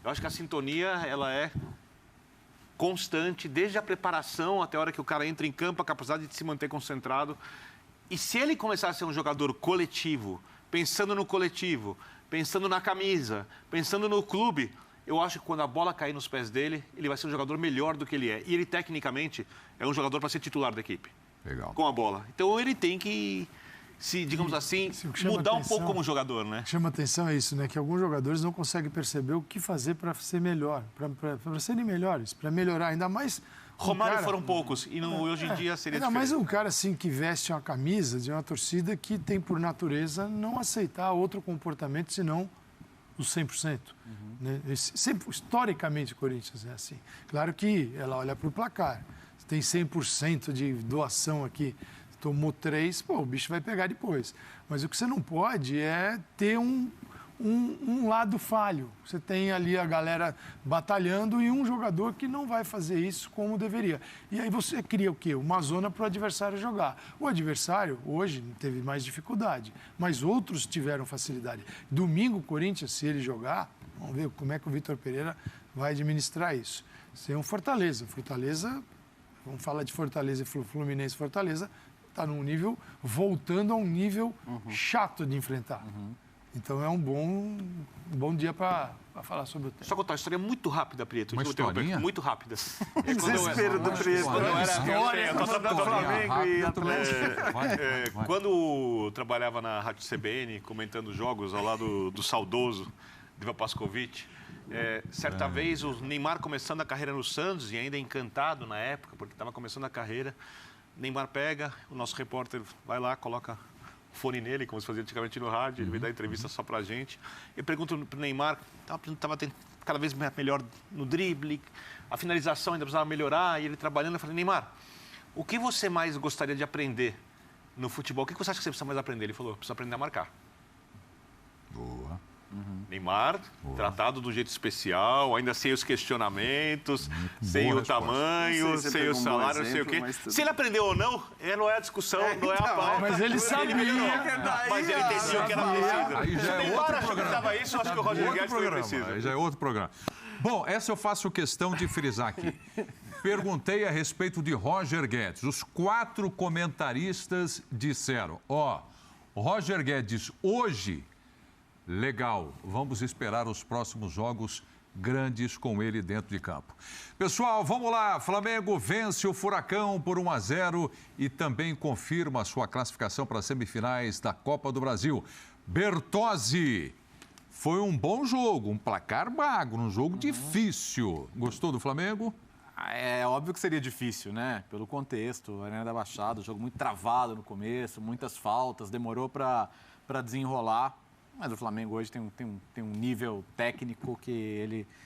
Eu acho que a sintonia, ela é constante, desde a preparação até a hora que o cara entra em campo, a capacidade de se manter concentrado. E se ele começar a ser um jogador coletivo, pensando no coletivo, pensando na camisa, pensando no clube, eu acho que quando a bola cair nos pés dele, ele vai ser um jogador melhor do que ele é. E ele, tecnicamente, é um jogador para ser titular da equipe. Legal. Com a bola. Então ele tem que, digamos assim, mudar um pouco como jogador, né? O que chama atenção é isso, né? Que alguns jogadores não conseguem perceber o que fazer para ser melhor, para serem melhores, para melhorar. Ainda mais. Romário foram poucos e hoje em dia seria Ainda diferente. mais um cara assim que veste uma camisa de uma torcida que tem por natureza não aceitar outro comportamento senão o 100%. Né? Sempre, historicamente, o Corinthians é assim. Claro que ela olha para o placar. Tem 100% de doação aqui, tomou 3, o bicho vai pegar depois. Mas o que você não pode é ter um lado falho. Você tem ali a galera batalhando e um jogador que não vai fazer isso como deveria. E aí você cria o quê? Uma zona para o adversário jogar. O adversário, hoje, teve mais dificuldade, mas outros tiveram facilidade. Domingo, o Corinthians, se ele jogar, vamos ver como é que o Vitor Pereira vai administrar isso. Ser um Fortaleza. Fortaleza... Vamos falar de Fortaleza e Fluminense. Fortaleza está num nível, voltando a um nível chato de enfrentar. Então é um bom dia para falar sobre o tema. Só contar uma história muito rápida, Prieto. Uma historinha? Muito rápida. Desespero do Prieto. Quando eu trabalhava na Rádio CBN, comentando jogos ao lado do saudoso Diva Pascovitch, certa vez o Neymar começando a carreira no Santos e ainda encantado na época, porque estava começando a carreira, Neymar pega, o nosso repórter vai lá, coloca fone nele, como se fazia antigamente no rádio, ele veio dar entrevista só pra gente. Eu pergunto pro Neymar, estava cada vez melhor no drible, a finalização ainda precisava melhorar, e ele trabalhando. Eu falei, Neymar, o que você mais gostaria de aprender no futebol? O que você acha que você precisa mais aprender? Ele falou, precisa aprender a marcar. Boa. Neymar, tratado do jeito especial, ainda sem os questionamentos, sem o tamanho, sem o salário, não sei o quê. Se ele aprendeu ou não, não é a discussão, não é a pauta. Mas ele sabia. Mas ele entendia o que era preciso. Aí já é outro programa. Isso, acho que o Roger Guedes foi preciso. Aí já é outro programa. Bom, essa eu faço questão de frisar aqui. Perguntei a respeito de Roger Guedes. Os 4 comentaristas disseram, Roger Guedes hoje... Legal, vamos esperar os próximos jogos grandes com ele dentro de campo. Pessoal, vamos lá. Flamengo vence o Furacão por 1-0 e também confirma a sua classificação para as semifinais da Copa do Brasil. Bertozzi, foi um bom jogo, um placar magro, um jogo difícil. Gostou do Flamengo? É óbvio que seria difícil, né? Pelo contexto, a Arena da Baixada, o jogo muito travado no começo, muitas faltas, demorou para desenrolar. Mas o Flamengo hoje tem um nível técnico que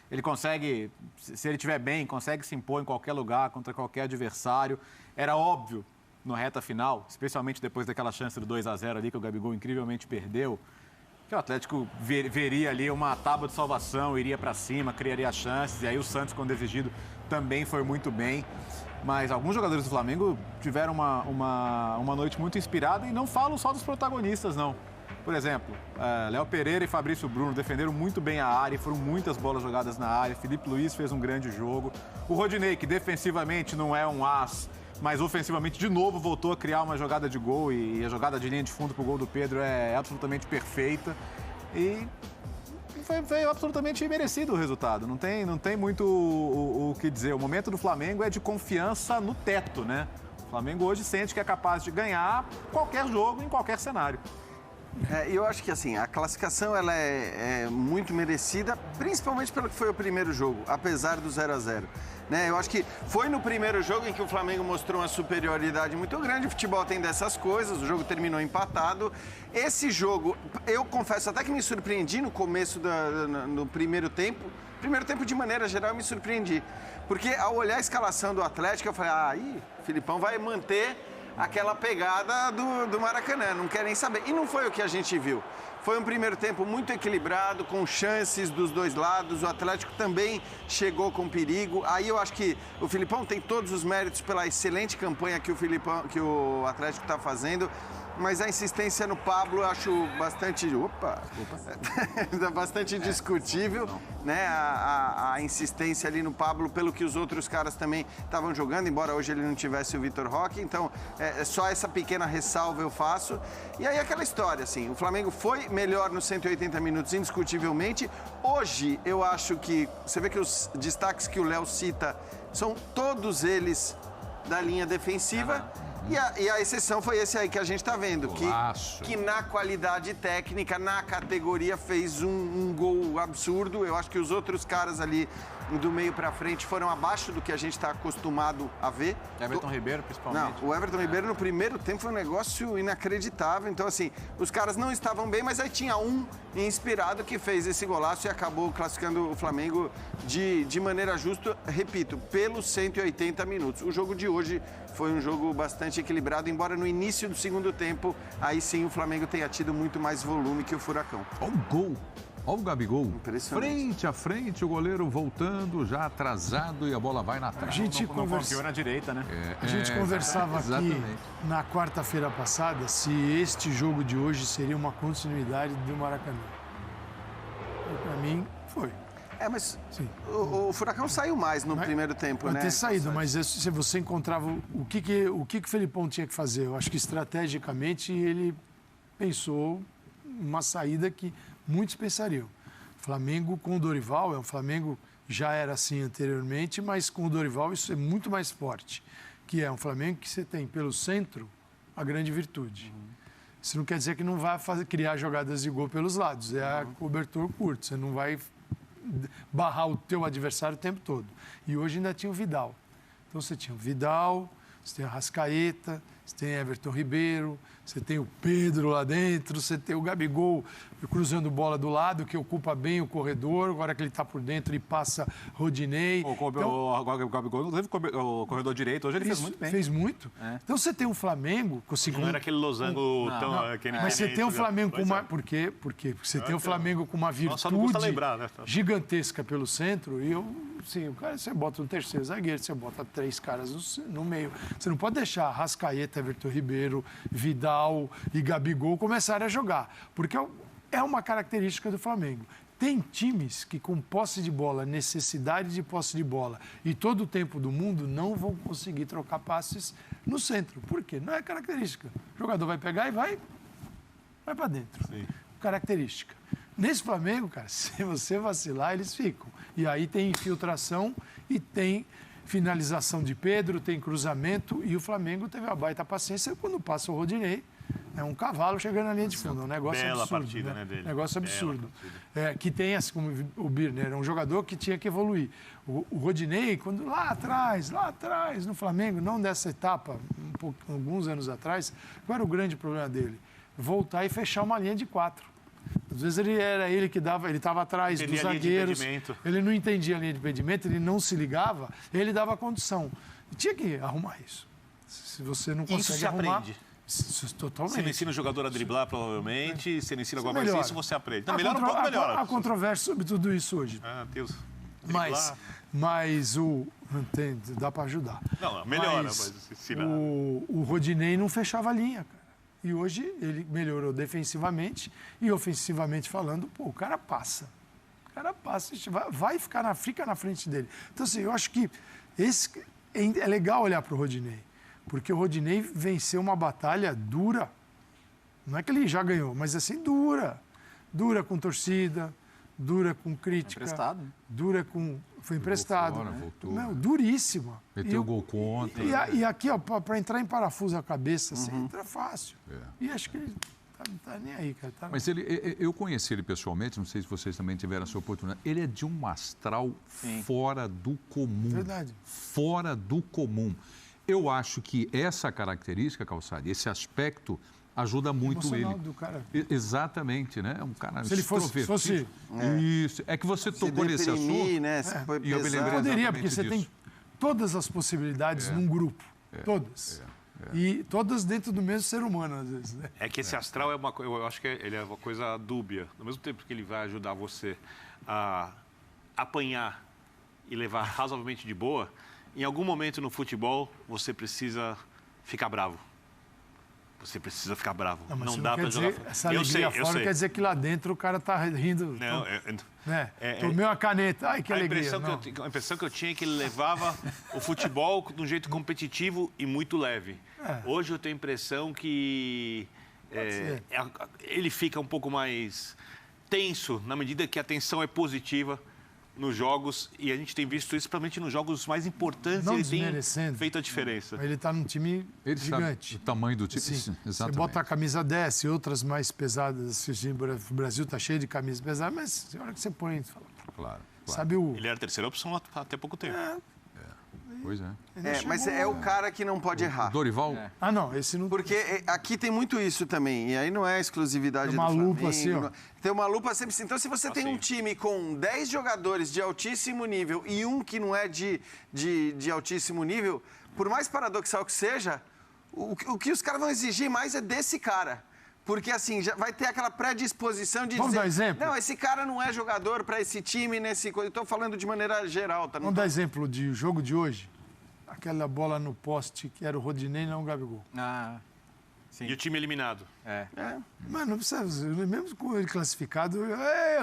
ele consegue, se ele estiver bem, consegue se impor em qualquer lugar, contra qualquer adversário. Era óbvio, no reta final, especialmente depois daquela chance do 2-0 ali, que o Gabigol incrivelmente perdeu, que o Atlético veria ali uma tábua de salvação, iria para cima, criaria chances. E aí o Santos, quando exigido, também foi muito bem. Mas alguns jogadores do Flamengo tiveram uma noite muito inspirada, e não falo só dos protagonistas, não. Por exemplo, Léo Pereira e Fabrício Bruno defenderam muito bem a área, foram muitas bolas jogadas na área. Felipe Luiz fez um grande jogo. O Rodinei, que defensivamente não é um as, mas ofensivamente de novo voltou a criar uma jogada de gol, e a jogada de linha de fundo para o gol do Pedro é absolutamente perfeita. E foi absolutamente merecido o resultado. Não tem muito o que dizer. O momento do Flamengo é de confiança no teto, né? O Flamengo hoje sente que é capaz de ganhar qualquer jogo, em qualquer cenário. Eu acho que assim, a classificação ela é muito merecida, principalmente pelo que foi o primeiro jogo, apesar do 0-0. Né? Eu acho que foi no primeiro jogo em que o Flamengo mostrou uma superioridade muito grande. O futebol tem dessas coisas, o jogo terminou empatado. Esse jogo, eu confesso até que me surpreendi no começo no primeiro tempo. Primeiro tempo, de maneira geral, eu me surpreendi. Porque ao olhar a escalação do Atlético, eu falei, o Filipão vai manter aquela pegada do Maracanã, não quer nem saber. E não foi o que a gente viu. Foi um primeiro tempo muito equilibrado, com chances dos dois lados. O Atlético também chegou com perigo. Aí eu acho que o Filipão tem todos os méritos pela excelente campanha que o Atlético está fazendo. Mas a insistência no Pablo eu acho bastante... bastante discutível, né? A insistência ali no Pablo, pelo que os outros caras também estavam jogando, embora hoje ele não tivesse o Vitor Roque. Então, só essa pequena ressalva eu faço. E aí aquela história, assim, o Flamengo foi melhor nos 180 minutos, indiscutivelmente. Hoje, eu acho que... Você vê que os destaques que o Léo cita são todos eles da linha defensiva. E a exceção foi esse aí que a gente está vendo, que na qualidade técnica, na categoria, fez um gol absurdo. Eu acho que os outros caras ali do meio para frente foram abaixo do que a gente está acostumado a ver. Everton Ribeiro, principalmente. Não, o Everton Ribeiro no primeiro tempo foi um negócio inacreditável. Então, assim, os caras não estavam bem, mas aí tinha um inspirado que fez esse golaço e acabou classificando o Flamengo de maneira justa, repito, pelos 180 minutos. O jogo de hoje foi um jogo bastante equilibrado, embora no início do segundo tempo, aí sim o Flamengo tenha tido muito mais volume que o Furacão. Olha o gol, olha o Gabigol. Impressionante. Frente a frente, o goleiro voltando, já atrasado, e a bola vai na trave. A gente Não confiou na direita, né? A gente conversava aqui exatamente. na quarta-feira passada se este jogo de hoje seria uma continuidade do Maracanã. Para mim, foi. Mas Sim. o Furacão saiu mais no primeiro tempo, Pode né? ter saído, mas se você encontrava o que o Felipão tinha que fazer, eu acho que estrategicamente ele pensou uma saída que muitos pensariam. Flamengo com o Dorival, o Flamengo já era assim anteriormente, mas com o Dorival isso é muito mais forte, que é um Flamengo que você tem pelo centro a grande virtude. Isso não quer dizer que não vai criar jogadas de gol pelos lados, é a cobertor curto, você não vai barrar o teu adversário o tempo todo. E hoje ainda tinha o Vidal. Então você tinha o Vidal, você tem a Arrascaeta, Você tem Everton Ribeiro, você tem o Pedro lá dentro, você tem o Gabigol cruzando bola do lado, que ocupa bem o corredor, agora que ele está por dentro e passa Rodinei. O Gabigol, inclusive o corredor direito, hoje ele fez muito bem. Fez muito. Então você tem um Flamengo... Não era aquele losango tão... Mas você tem um Flamengo com uma... Por quê? Porque você tem um Flamengo com uma virtude gigantesca pelo centro e sim, o cara, você bota um terceiro zagueiro, você bota 3 caras no meio. Você não pode deixar Arrascaeta, Everton Ribeiro, Vidal e Gabigol começarem a jogar, porque é uma característica do Flamengo. Tem times que, com posse de bola, necessidade de posse de bola e todo o tempo do mundo, não vão conseguir trocar passes no centro. Por quê? Não é característica. O jogador vai pegar e vai para dentro. Sim. Característica. Nesse Flamengo, cara, se você vacilar, eles ficam. E aí tem infiltração e tem finalização de Pedro, tem cruzamento. E o Flamengo teve uma baita paciência quando passa o Rodinei. É um cavalo chegando na linha de fundo. É um negócio Bela absurdo. Partida, né, dele. Negócio absurdo. Que tem, assim como o Birner, era um jogador que tinha que evoluir. O Rodinei, quando lá atrás, no Flamengo, não dessa etapa, alguns anos atrás, qual era o grande problema dele? Voltar e fechar uma linha de 4. Às vezes ele que dava, ele estava atrás dos zagueiros, ele não entendia a linha de impedimento, ele não se ligava, ele dava condição. E tinha que arrumar isso. Se você não consegue isso se arrumar... aprende. Totalmente. Você não ensina o jogador a driblar, provavelmente, você não ensina alguma coisa assim, você aprende. Não, Há controvérsia sobre tudo isso hoje. Ah, Deus. Mas dá para ajudar. Não, melhora, mas ensinar. O Rodinei não fechava a linha, cara. E hoje ele melhorou defensivamente e ofensivamente falando, o cara passa. O cara passa, fica na frente dele. Então, assim, eu acho que é legal olhar para o Rodinei, porque o Rodinei venceu uma batalha dura. Não é que ele já ganhou, mas assim, dura. Dura com torcida, dura com crítica. Emprestado. Dura com... Foi emprestado. Fora, voltou. Não, duríssima. Meteu o gol contra. E aqui, ó, para entrar em parafuso a cabeça, assim, entra fácil. E acho que ele não tá nem aí, cara. Mas eu conheci ele pessoalmente, não sei se vocês também tiveram essa oportunidade. Ele é de um astral fora do comum. Verdade. Fora do comum. Eu acho que essa característica, Calçade, esse aspecto ajuda muito ele. Do cara. Exatamente, né? É um cara se ele fosse Isso. É que você tocou nesse assunto. Né? E eu me lembrei poderia, porque você tem todas as possibilidades num grupo. Todas. E todas dentro do mesmo ser humano, às vezes. Né? É que esse astral é eu acho que ele é uma coisa dúbia. Ao mesmo tempo que ele vai ajudar você a apanhar e levar razoavelmente de boa, em algum momento no futebol você precisa ficar bravo. Você precisa ficar bravo. Não dá para jogar. Essa alegria fora quer dizer que lá dentro o cara tá rindo. Não, tomei uma caneta. Ai, que alegria. A impressão que eu tinha é que ele levava o futebol de um jeito competitivo e muito leve. Hoje eu tenho a impressão que ele fica um pouco mais tenso na medida que a tensão é positiva nos jogos, e a gente tem visto isso principalmente nos jogos mais importantes. Não ele tem feito a diferença. Ele está num time gigante. Sabe o tamanho do time. Sim. Exatamente. Você bota a camisa 10 e outras mais pesadas. O Brasil está cheio de camisas pesadas, mas na hora que você põe... Você fala, claro. Sabe Ele era a terceira opção até pouco tempo. Pois é. Mas é o cara que não pode errar. Dorival? Não, esse não... Porque aqui tem muito isso também, e aí não é exclusividade do Flamengo. Lupa assim, ó. Tem uma lupa sempre assim. Então, se você tem um time com 10 jogadores de altíssimo nível e um que não é de altíssimo nível, por mais paradoxal que seja, o que os caras vão exigir mais é desse cara. Porque, assim, já vai ter aquela predisposição de Vamos dar exemplo? Não, esse cara não é jogador para esse time, Eu estou falando de maneira geral, tá? Vamos dar exemplo de jogo de hoje? Aquela bola no poste que era o Rodinei, não o Gabigol. Sim. E o time eliminado. Mas não precisa, mesmo com ele classificado,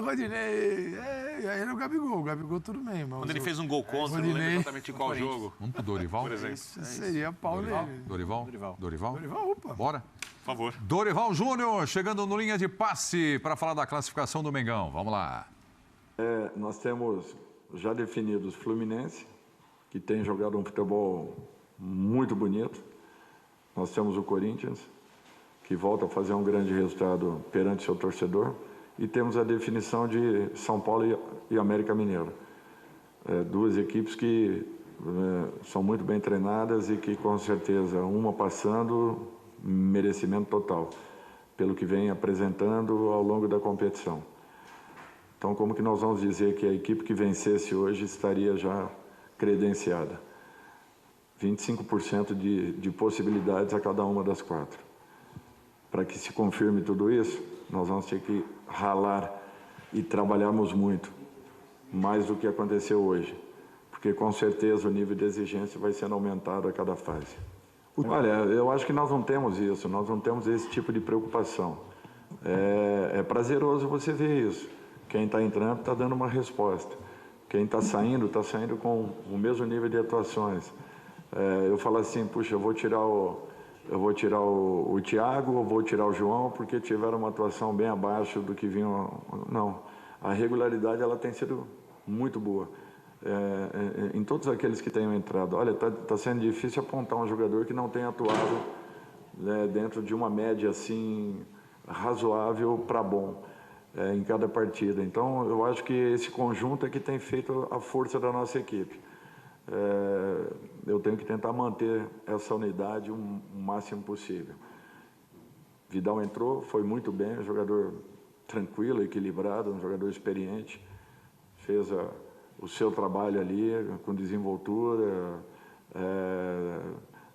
Rodinei, aí era o Gabigol tudo bem. Mas quando ele fez um gol contra, não lembro exatamente qual jogo. Vamos pro Dorival? Por exemplo. Seria pau nele. Dorival, opa. Bora? Por favor. Dorival Júnior, chegando no linha de passe para falar da classificação do Mengão. Vamos lá. Nós temos já definidos Fluminense, que tem jogado um futebol muito bonito. Nós temos o Corinthians, que volta a fazer um grande resultado perante seu torcedor. E temos a definição de São Paulo e América Mineiro. Duas equipes que são muito bem treinadas e que, com certeza, uma passando, merecimento total, pelo que vem apresentando ao longo da competição. Então, como que nós vamos dizer que a equipe que vencesse hoje estaria já credenciada? 25% de possibilidades a cada uma das 4. Para que se confirme tudo isso, nós vamos ter que ralar e trabalharmos muito, mais do que aconteceu hoje, porque com certeza o nível de exigência vai sendo aumentado a cada fase. Olha, eu acho que nós não temos isso, nós não temos esse tipo de preocupação. É prazeroso você ver isso. Quem está entrando está dando uma resposta. Quem está saindo com o mesmo nível de atuações. Eu falo assim, puxa, eu vou tirar o Thiago, eu vou tirar o João, porque tiveram uma atuação bem abaixo do que vinham. Não, a regularidade ela tem sido muito boa. Em todos aqueles que tenham entrado. Olha, está sendo difícil apontar um jogador que não tenha atuado dentro de uma média assim razoável para bom em cada partida. Então, eu acho que esse conjunto é que tem feito a força da nossa equipe. Eu tenho que tentar manter essa unidade o máximo possível. Vidal entrou, foi muito bem, um jogador tranquilo, equilibrado, um jogador experiente, fez o seu trabalho ali com desenvoltura,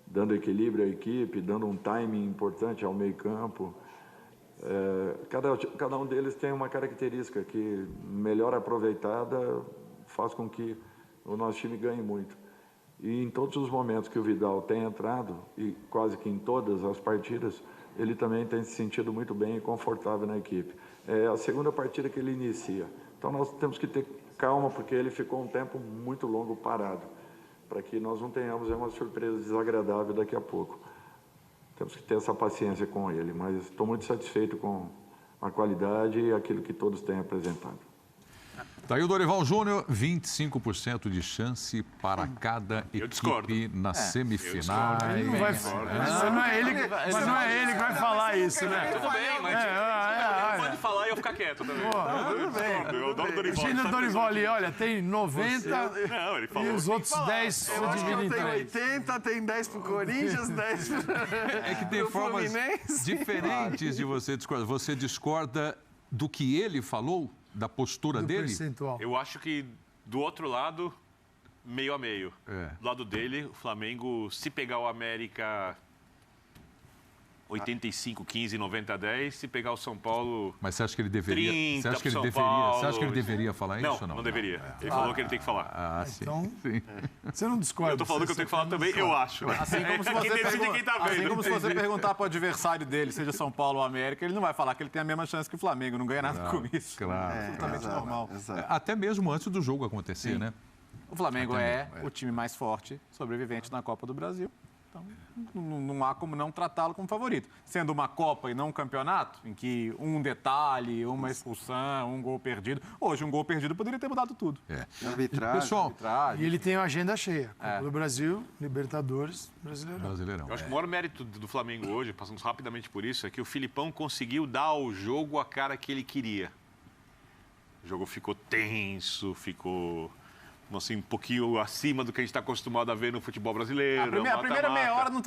dando equilíbrio à equipe, dando um timing importante ao meio-campo. Cada um deles tem uma característica que, melhor aproveitada, faz com que o nosso time ganhe muito. E em todos os momentos que o Vidal tem entrado, e quase que em todas as partidas, ele também tem se sentido muito bem e confortável na equipe. É a segunda partida que ele inicia. Então nós temos que ter calma, porque ele ficou um tempo muito longo parado, para que nós não tenhamos uma surpresa desagradável daqui a pouco. Temos que ter essa paciência com ele, mas estou muito satisfeito com a qualidade e aquilo que todos têm apresentado. Daí o Dorival Júnior, 25% de chance para cada equipe nas semifinais. Ele não vai falar. Mas não é ele que vai falar isso, né? Tudo bem, mas pode falar e eu ficar quieto também. Tudo bem. Eu adoro o Dorival. Imagina o Dorival ali, olha, tem 90 Não, ele falou. e os outros 10 se dividem em Tem 3. 80, tem 10 pro Corinthians, 10 pro É que tem formas Fluminense. diferentes de você discordar. Você discorda do que ele falou? Da postura Do dele? percentual. Eu acho que do outro lado, meio a meio. É. Do lado dele, o Flamengo, se pegar o América 85-15, 90-10, se pegar o São Paulo... Mas você acha que ele deveria? 30 Você acha que ele São deveria? Paulo. Você acha que ele deveria falar isso ou não? Não deveria. Ele falou que ele tem que falar. Ah, sim. Então, Sim. você não discorda. Eu tô falando que eu tenho que falar também, eu acho. Assim como se você, Quem decide é quem tá vendo. assim como se você perguntar para o adversário dele, seja São Paulo ou América, ele não vai falar que ele tem a mesma chance que o Flamengo, não ganha nada com isso. Claro. Absolutamente normal. Até mesmo antes do jogo acontecer, né? O Flamengo é o time mais forte, sobrevivente na Copa do Brasil. Então, não há como não tratá-lo como favorito. Sendo uma Copa e não um campeonato, em que um detalhe, uma expulsão, um gol perdido. Hoje, um gol perdido poderia ter mudado tudo. Arbitragem. Pessoal, E ele tem uma agenda cheia. Copa do Brasil, Libertadores, Brasileirão. Eu acho que o maior mérito do Flamengo hoje, passando rapidamente por isso, é que o Filipão conseguiu dar ao jogo a cara que ele queria. O jogo ficou tenso, ficou... assim, um pouquinho acima do que a gente está acostumado a ver no futebol brasileiro. A primeira meia hora não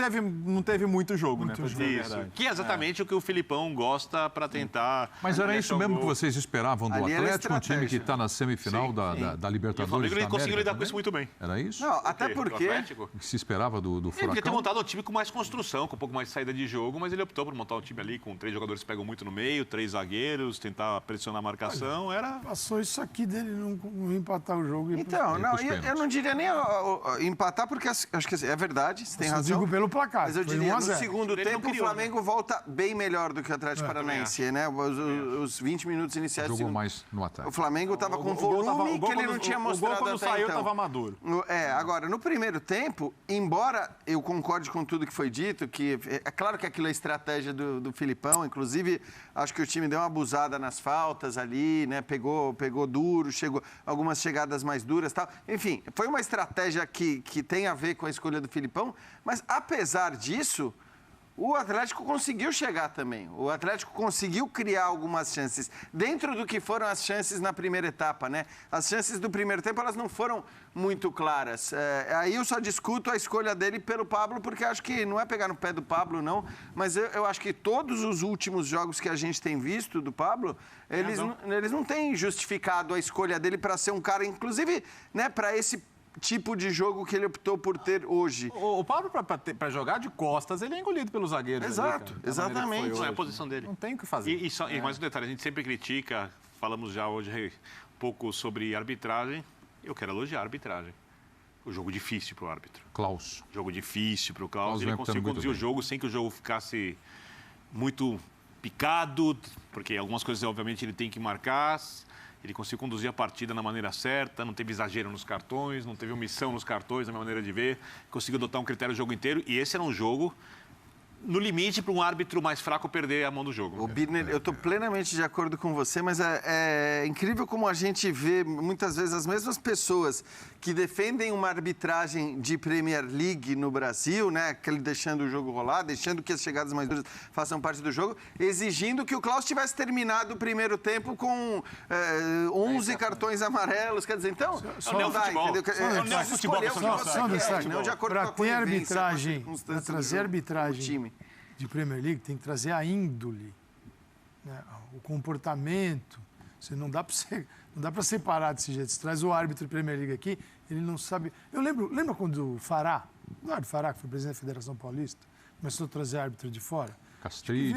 teve muito jogo, né? Isso, que é exatamente o que o Filipão gosta para tentar... mas era isso mesmo que vocês esperavam do Ali era Atlético, um time que estratégia. está na semifinal da E o Libertadores Flamengo da ele conseguiu América lidar com também? isso muito bem. Era isso? Não, até Do porque... Atlético. O que se esperava do Ele podia ter Furacão? montado um time com mais construção, com um pouco mais de saída de jogo, mas ele optou por montar um time ali com 3 jogadores que pegam muito no meio, 3 zagueiros, tentar pressionar a marcação. Passou isso aqui dele não empatar o jogo. Então, não, pros eu pênaltis. não diria nem empatar, porque acho que é verdade, você tem Eu razão. digo pelo placar. Mas eu foi diria, 1 a no 0. segundo Ele não tempo, o criou, Flamengo volta bem melhor do que o Atlético Paranaense, né? Os 20 minutos iniciais do Jogou segundo. mais no ataque. O Flamengo estava com O gol volume tava- que ele não tinha mostrado O gol, quando até saiu, então. estava maduro. Agora, no primeiro tempo, embora eu concorde com tudo que foi dito, que é claro que aquilo é estratégia do Filipão, inclusive acho que o time deu uma abusada nas faltas ali, né? Pegou duro, chegou algumas chegadas mais duras e tal. Enfim, foi uma estratégia que tem a ver com a escolha do Filipão, mas apesar disso, o Atlético conseguiu chegar também. O Atlético conseguiu criar algumas chances, dentro do que foram as chances na primeira etapa, né? As chances do primeiro tempo, elas não foram muito claras. Aí eu só discuto a escolha dele pelo Pablo, porque acho que não é pegar no pé do Pablo, não, mas eu acho que todos os últimos jogos que a gente tem visto do Pablo, eles não têm justificado a escolha dele para ser um cara, inclusive, né, para esse tipo de jogo que ele optou por ter hoje. O Pablo, para jogar de costas, ele é engolido pelos zagueiros. Exato, ali, exatamente. Não é a posição dele. Não tem o que fazer. E mais um detalhe, a gente sempre critica, falamos já hoje um pouco sobre arbitragem. Eu quero elogiar a arbitragem. O jogo difícil para o árbitro. Klaus. Jogo difícil para o Klaus. Klaus Ele conseguiu conduzir o jogo sem que o jogo ficasse muito picado, porque algumas coisas, obviamente, ele tem que marcar. Ele conseguiu conduzir a partida na maneira certa, não teve exagero nos cartões, não teve omissão nos cartões, na minha maneira de ver. Conseguiu adotar um critério o jogo inteiro. E esse era um jogo no limite para um árbitro mais fraco perder a mão do jogo. O Birner, eu estou plenamente de acordo com você, mas é incrível como a gente vê muitas vezes as mesmas pessoas que defendem uma arbitragem de Premier League no Brasil, né, aquele deixando o jogo rolar, deixando que as chegadas mais duras façam parte do jogo, exigindo que o Klaus tivesse terminado o primeiro tempo com 11 cartões amarelos, quer dizer, então, não dá, entendeu? Não de acordo com a convivência, arbitragem, com as para circunstâncias trazer do arbitragem time. de Premier League, tem que trazer a índole, né? O comportamento. Você não dá para separar desse jeito. Você traz o árbitro de Premier League aqui, ele não sabe. Lembra quando o Fará, Eduardo Fará, que foi presidente da Federação Paulista, começou a trazer árbitro de fora? Castrilli.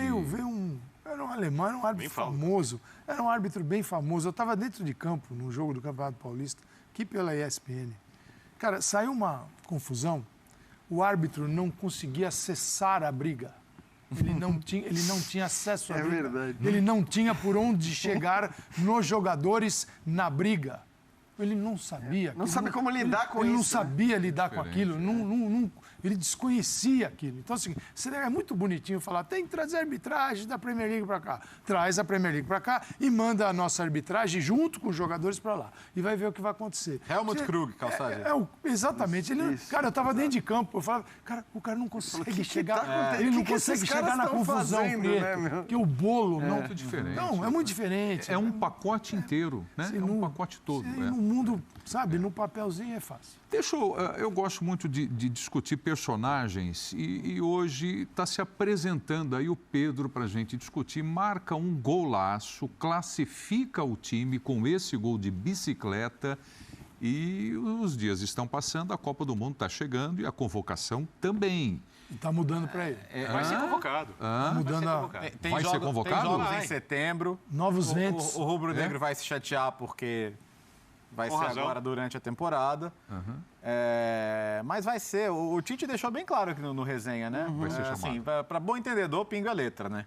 Era um alemão, era um árbitro famoso. Era um árbitro bem famoso. Eu estava dentro de campo, num jogo do Campeonato Paulista, aqui pela ESPN. Cara, saiu uma confusão. O árbitro não conseguia acessar a briga. Ele não tinha acesso à briga. É verdade. Ele não tinha por onde chegar nos jogadores na briga. Ele não sabia. Não sabe como lidar com isso. Ele não sabia lidar com aquilo. Ele desconhecia aquilo. Então, assim, é muito bonitinho falar, tem que trazer a arbitragem da Premier League para cá. Traz a Premier League para cá e manda a nossa arbitragem junto com os jogadores para lá. E vai ver o que vai acontecer. Helmut Krug, Calçade. Exatamente. Cara, eu estava dentro de campo, eu falava, cara, o cara não consegue chegar. Ele não consegue chegar na confusão, porque o bolo não. Muito diferente. Não, é muito diferente. É um pacote inteiro, né? É um pacote todo. No mundo, sabe, no papelzinho é fácil. Eu gosto muito de discutir personagens e hoje está se apresentando aí o Pedro para a gente discutir, marca um golaço, classifica o time com esse gol de bicicleta e os dias estão passando, a Copa do Mundo está chegando e a convocação também. Está mudando para ele. Vai ser convocado. Vai ser convocado? Tem jogos em setembro. Novos ventos. O rubro-negro vai se chatear porque vai ser agora durante a temporada. Mas vai ser. O Tite deixou bem claro aqui no resenha, né? Vai ser chamado. Assim, para bom entendedor, pinga a letra, né?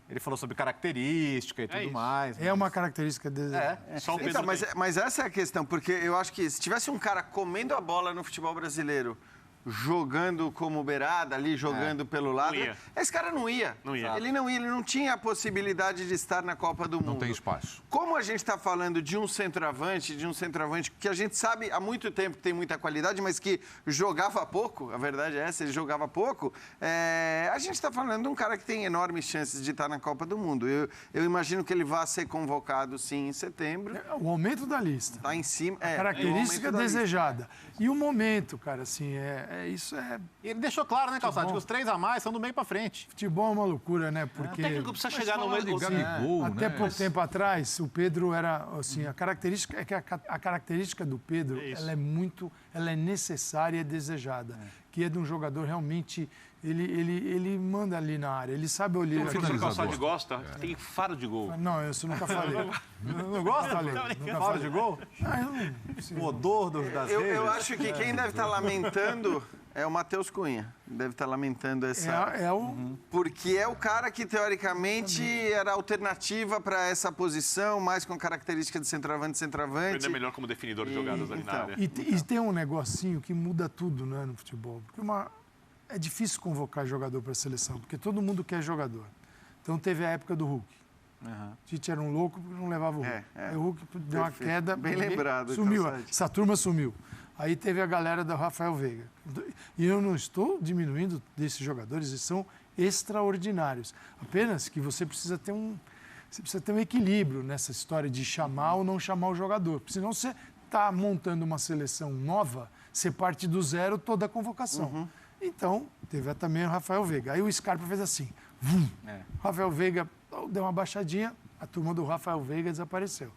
Ele falou sobre característica e tudo mais. É uma característica dele. Só o Pedro Então, mas essa é a questão, porque eu acho que se tivesse um cara comendo a bola no futebol brasileiro, jogando como beirada ali, jogando pelo lado, esse cara não ia. Ele não ia, ele não tinha a possibilidade de estar na Copa do Mundo. Não tem espaço. Como a gente está falando de um centroavante que a gente sabe há muito tempo que tem muita qualidade, mas que jogava pouco, a verdade é essa, ele jogava pouco, a gente está falando de um cara que tem enormes chances de estar na Copa do Mundo. Eu imagino que ele vá ser convocado, sim, em setembro. O aumento da lista. Está em cima. A característica desejada. E o momento, cara, assim, isso é... Ele deixou claro, né, Calçado, que os 3 a mais são do meio para frente. Futebol é uma loucura, né? Porque... O técnico precisa chegar no meio Gabigol, até pouco tempo atrás, o Pedro era, assim, a característica do Pedro, ela é necessária e desejada, que é de um jogador realmente, ele manda ali na área, ele sabe olhar. O Calçado gosta, tem faro de gol. Não, isso eu nunca falei. Não gosta? Faro de gol? O odor das redes. Eu acho que quem deve estar lamentando é o Matheus Cunha. Deve estar lamentando essa... Porque é o cara que, teoricamente, era a alternativa para essa posição, mais com característica de centroavante. Ele é melhor como definidor de jogadas ali na área. E tem um negocinho que muda tudo, né, no futebol. Porque é difícil convocar jogador para a seleção, porque todo mundo quer jogador. Então teve a época do Hulk. Tite era um louco porque não levava o Hulk. Aí o Hulk deu uma queda. Bem lembrado. Sumiu. Essa turma sumiu. Aí teve a galera do Rafael Veiga. E eu não estou diminuindo desses jogadores, eles são extraordinários. Apenas que você precisa ter um equilíbrio nessa história de chamar ou não chamar o jogador. Porque senão você está montando uma seleção nova, você parte do zero toda a convocação. Então, teve também o Rafael Veiga. Aí o Scarpa fez assim. Rafael Veiga deu uma baixadinha, a turma do Rafael Veiga desapareceu.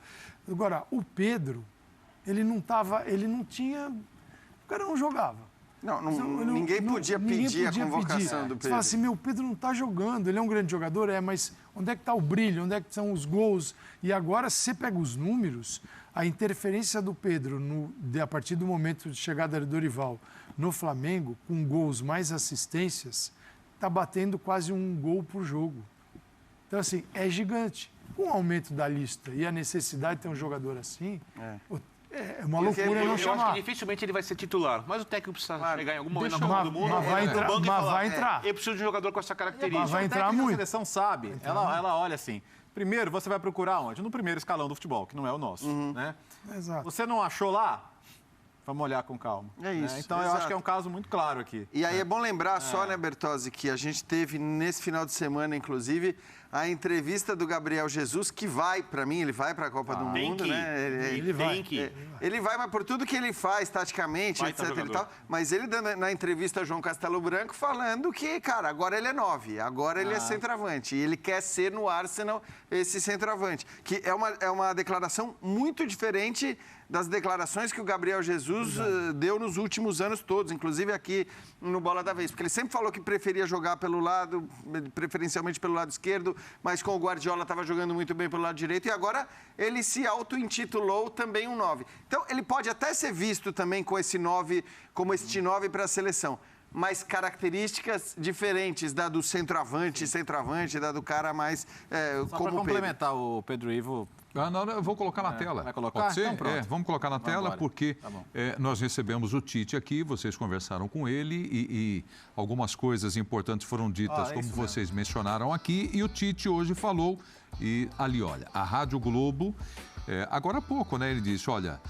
Agora, o Pedro, ele não tinha... O cara não jogava. Ninguém podia pedir a convocação do Pedro. Você fala assim, o Pedro não está jogando, ele é um grande jogador, mas onde é que está o brilho, onde é que são os gols? E agora, se você pega os números, a interferência do Pedro, a partir do momento de chegada do Dorival no Flamengo, com gols mais assistências, está batendo quase um gol por jogo. Então, assim, é gigante. Com o aumento da lista e a necessidade de ter um jogador assim, é uma loucura não chamar. Eu acho que dificilmente ele vai ser titular, mas o técnico precisa chegar em algum momento na Copa do Mundo. Mas vai entrar. Eu preciso de um jogador com essa característica. Mas vai entrar muito. A seleção sabe, ela olha assim, primeiro você vai procurar onde? No primeiro escalão do futebol, que não é o nosso, né? Exato. Você não achou lá? Vamos olhar com calma. É isso. Então, eu acho que é um caso muito claro aqui. E aí é bom lembrar só, né, Bertozzi, que a gente teve nesse final de semana, inclusive, a entrevista do Gabriel Jesus, que vai, para mim, ele vai para a Copa do Mundo, né? Ele vai. Ele vai, mas por tudo que ele faz, taticamente, etc e tal. Mas ele dando na entrevista João Castelo Branco falando que, cara, agora ele é 9, agora ele é centroavante. E ele quer ser no Arsenal esse centroavante. Que é uma declaração muito diferente das declarações que o Gabriel Jesus deu nos últimos anos todos, inclusive aqui no Bola da Vez. Porque ele sempre falou que preferia jogar pelo lado, preferencialmente pelo lado esquerdo, mas com o Guardiola estava jogando muito bem pelo lado direito, e agora ele se auto-intitulou também um 9. Então, ele pode até ser visto também com esse 9, como este 9 para a seleção, mas características diferentes da do centroavante, da do cara mais Só como para complementar o Pedro Ivo... Eu vou colocar na tela. Vai colocar? Pode ser? Então, pronto. Vamos colocar na tela, embora. porque Tá bom. nós recebemos o Tite aqui, vocês conversaram com ele e algumas coisas importantes foram ditas, como vocês mencionaram aqui, e o Tite hoje falou, e ali, olha, a Rádio Globo, agora há pouco, né, ele disse, olha,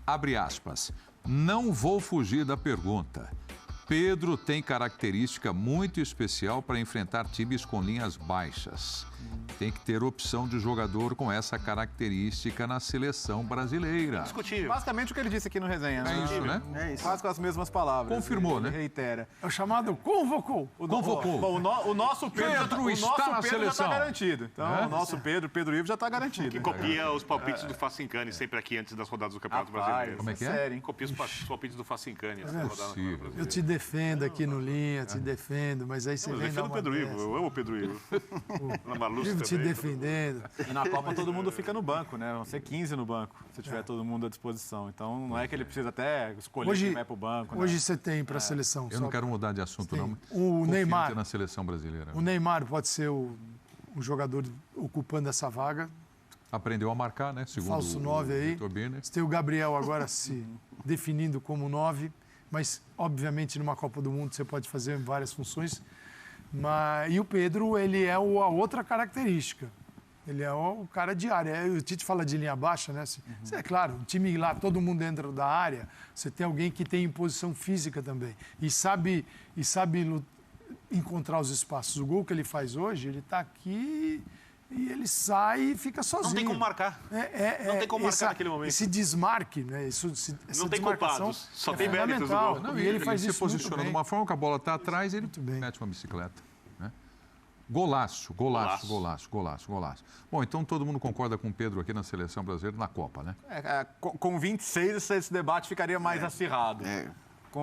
abre aspas, não vou fugir da pergunta. Pedro tem característica muito especial para enfrentar times com linhas baixas. Tem que ter opção de jogador com essa característica na seleção brasileira. Discutível. Basicamente o que ele disse aqui no resenha. É isso, né? É isso. Quase com as mesmas palavras. Confirmou, ele né? reitera. É o chamado convocou. Convocou. Bom, o nosso Pedro, está na já seleção. está garantido. Então, o nosso Pedro Ivo já está garantido. Que copia os palpites do Facincani sempre aqui antes das rodadas do Campeonato Rapaz, Brasileiro. Como é que é? Sério, hein? Copia os palpites do Facincani antes da rodada do Campeonato Eu Brasileiro. te defendo aqui no Linha, te defendo, mas aí você Eu vem dar defendo o uma Pedro Ivo, dessa. eu amo o Pedro Ivo. Na Maluz Vivo te também. defendendo. E na Copa todo mundo fica no banco, né? Vão ser 15 no banco, se tiver todo mundo à disposição. Então, não é que ele precisa até escolher quem vai pro banco. né? Hoje você tem para a seleção. Eu não quero mudar de assunto, não. mas O confio Neymar. na seleção brasileira. O Neymar pode ser o jogador ocupando essa vaga. Aprendeu a marcar, né? Segundo Falso 9 aí. Vitor Birner. Você tem o Gabriel agora se definindo como 9, mas obviamente numa Copa do Mundo você pode fazer várias funções. E o Pedro, ele é a outra característica. Ele é o cara de área. O Tite fala de linha baixa, né? É claro, o time lá, todo mundo dentro da área, você tem alguém que tem imposição física também. E sabe encontrar os espaços. O gol que ele faz hoje, ele está aqui e ele sai e fica sozinho. Não tem como marcar. Não tem como marcar naquele momento. Esse desmarque, né? Essa Não tem culpados, só tem méritos do fundamental. gol. Não, E ele faz se isso posiciona muito de bem. uma forma que a bola está atrás, ele bem. mete uma bicicleta. Né? Golaço. Bom, então todo mundo concorda com o Pedro aqui na seleção brasileira na Copa, né? Com 26, esse debate ficaria mais acirrado.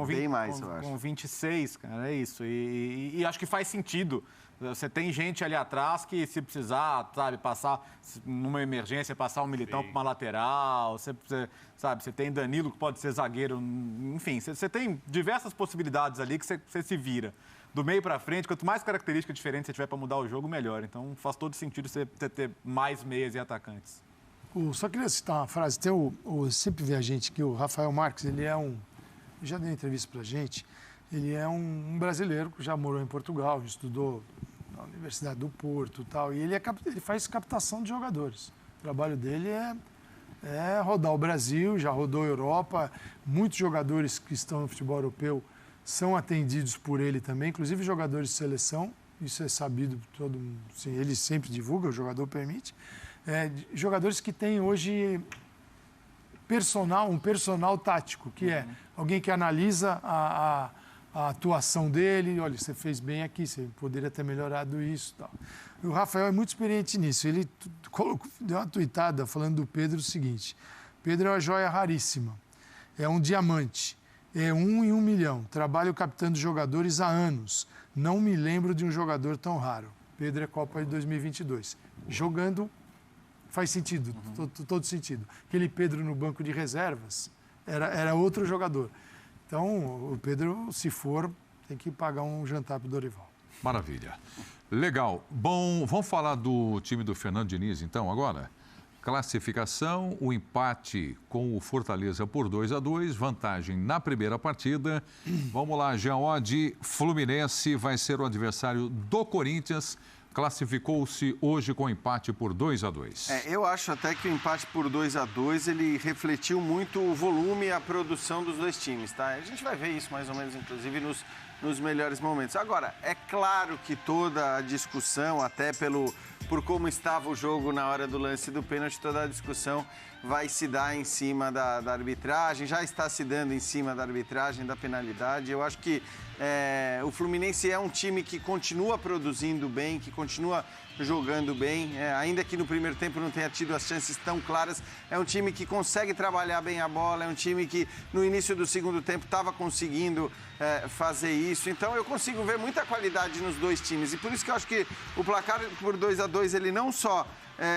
Bem mais, eu acho. Com 26, cara, é isso. E acho que faz sentido. Você tem gente ali atrás que, se precisar, sabe, passar numa emergência, passar um Militão para uma lateral. Você tem Danilo, que pode ser zagueiro. Enfim, você tem diversas possibilidades ali que você se vira. Do meio para frente, quanto mais característica diferente você tiver para mudar o jogo, melhor. Então, faz todo sentido você ter mais meias e atacantes. Só queria citar uma frase. Tem sempre vi a gente que o Rafael Marques, ele é já deu entrevista pra gente, ele é um brasileiro que já morou em Portugal, estudou na Universidade do Porto e tal, e ele faz captação de jogadores. O trabalho dele é é rodar o Brasil, já rodou a Europa. Muitos jogadores que estão no futebol europeu são atendidos por ele também, inclusive jogadores de seleção. Isso é sabido, todo mundo, assim, ele sempre divulga, o jogador permite. Jogadores que têm hoje um personal tático, que é alguém que analisa a atuação dele. Olha, você fez bem aqui, você poderia ter melhorado isso e tal. O Rafael é muito experiente nisso. Ele deu uma tuitada falando do Pedro o seguinte: Pedro é uma joia raríssima, é um diamante, é 1 em 1 milhão. Trabalho captando jogadores há anos. Não me lembro de um jogador tão raro. Pedro é Copa de 2022. Jogando faz sentido, todo sentido. Aquele Pedro no banco de reservas era outro jogador. Então, o Pedro, se for, tem que pagar um jantar para o Dorival. Maravilha. Legal. Bom, vamos falar do time do Fernando Diniz, então, agora? Classificação, o empate com o Fortaleza por 2-2, vantagem na primeira partida. Vamos lá, Jean Oddi, Fluminense vai ser o adversário do Corinthians. Classificou-se hoje com empate por 2-2. Eu acho até que o empate por 2-2 ele refletiu muito o volume e a produção dos dois times, tá? A gente vai ver isso mais ou menos, inclusive, nos melhores momentos. Agora, é claro que toda a discussão, até por como estava o jogo na hora do lance do pênalti, toda a discussão vai se dar em cima da arbitragem, já está se dando em cima da arbitragem, da penalidade. Eu acho que o Fluminense é um time que continua produzindo bem, que continua jogando bem, ainda que no primeiro tempo não tenha tido as chances tão claras. É um time que consegue trabalhar bem a bola, é um time que no início do segundo tempo estava conseguindo fazer isso. Então eu consigo ver muita qualidade nos dois times e por isso que eu acho que o placar por 2-2 ele não só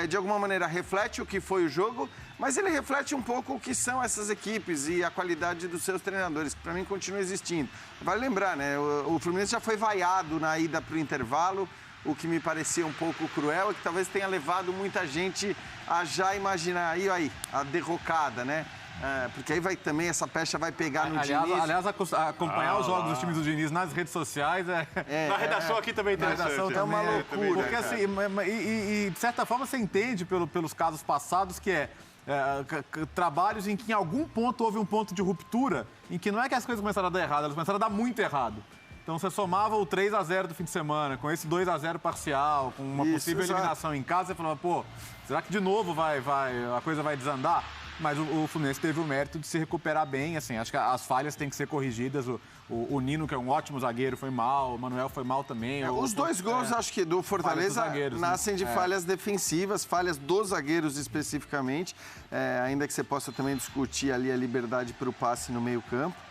de alguma maneira reflete o que foi o jogo, mas ele reflete um pouco o que são essas equipes e a qualidade dos seus treinadores, que para mim continua existindo. Vale lembrar, né? O Fluminense já foi vaiado na ida para o intervalo, o que me parecia um pouco cruel e que talvez tenha levado muita gente a já imaginar aí a derrocada, né? Porque aí também essa pecha vai pegar no Diniz. Aliás, acompanhar os jogos dos times do Diniz nas redes sociais na redação aqui também tem interessante. É uma loucura. Porque assim, de certa forma você entende pelos casos passados que trabalhos em que em algum ponto houve um ponto de ruptura, em que não é que as coisas começaram a dar errado, elas começaram a dar muito errado. Então você somava o 3-0 do fim de semana com esse 2-0 parcial, com uma possível eliminação em casa, você falava, pô, será que de novo a coisa vai desandar? Mas o Fluminense teve o mérito de se recuperar bem, assim, acho que as falhas têm que ser corrigidas. O Nino, que é um ótimo zagueiro, foi mal, o Manuel foi mal também. Os dois gols, acho que do Fortaleza, nascem de falhas defensivas, falhas dos zagueiros especificamente, ainda que você possa também discutir ali a liberdade para o passe no meio-campo.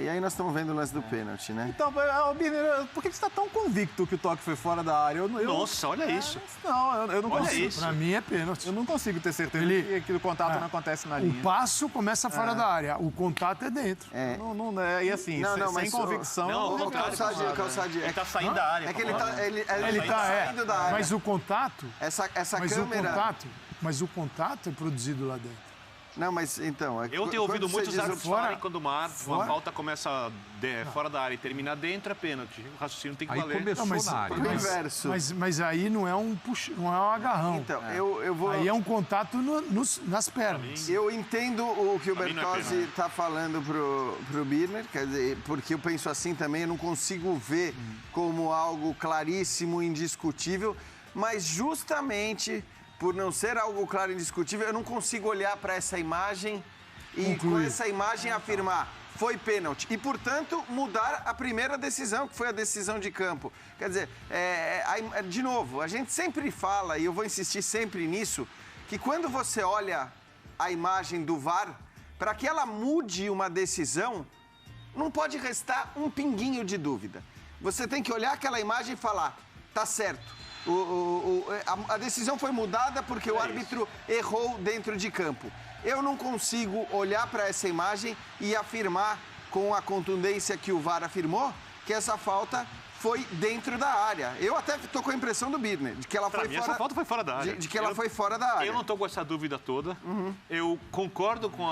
E aí nós estamos vendo o lance do pênalti, né? Então, Birner, por que você está tão convicto que o toque foi fora da área? Nossa, olha isso. Não, eu não consigo. Para mim é pênalti. Eu não consigo ter certeza que o contato não acontece na linha. O passo começa fora da área, o contato é dentro. E assim, sem convicção... Não, Calçadinho. Ele está saindo da área. É que ele está saindo da área. Mas o contato... Essa câmera... Mas o contato é produzido lá dentro. Não, mas então... Eu tenho ouvido muitos árbitros falarem quando uma falta começa fora da área e termina dentro, é pênalti. O raciocínio tem que aí valer. Começou na área. Mas aí não é um agarrão. Então, eu vou... Aí é um contato nas pernas. Eu entendo o que o Bertozzi está falando pro Birner, quer dizer, porque eu penso assim também, eu não consigo ver como algo claríssimo, indiscutível, mas justamente... Por não ser algo claro e indiscutível, eu não consigo olhar para essa imagem e com essa imagem afirmar foi pênalti. E, portanto, mudar a primeira decisão, que foi a decisão de campo. Quer dizer, de novo, a gente sempre fala, e eu vou insistir sempre nisso, que quando você olha a imagem do VAR, para que ela mude uma decisão, não pode restar um pinguinho de dúvida. Você tem que olhar aquela imagem e falar, tá certo. A decisão foi mudada porque o árbitro errou dentro de campo. Eu não consigo olhar para essa imagem e afirmar com a contundência que o VAR afirmou que essa falta foi dentro da área. Eu até estou com a impressão do Birner, de que ela foi fora... Essa falta foi fora da área. De que ela foi fora da área. Eu não estou com essa dúvida toda. Eu concordo com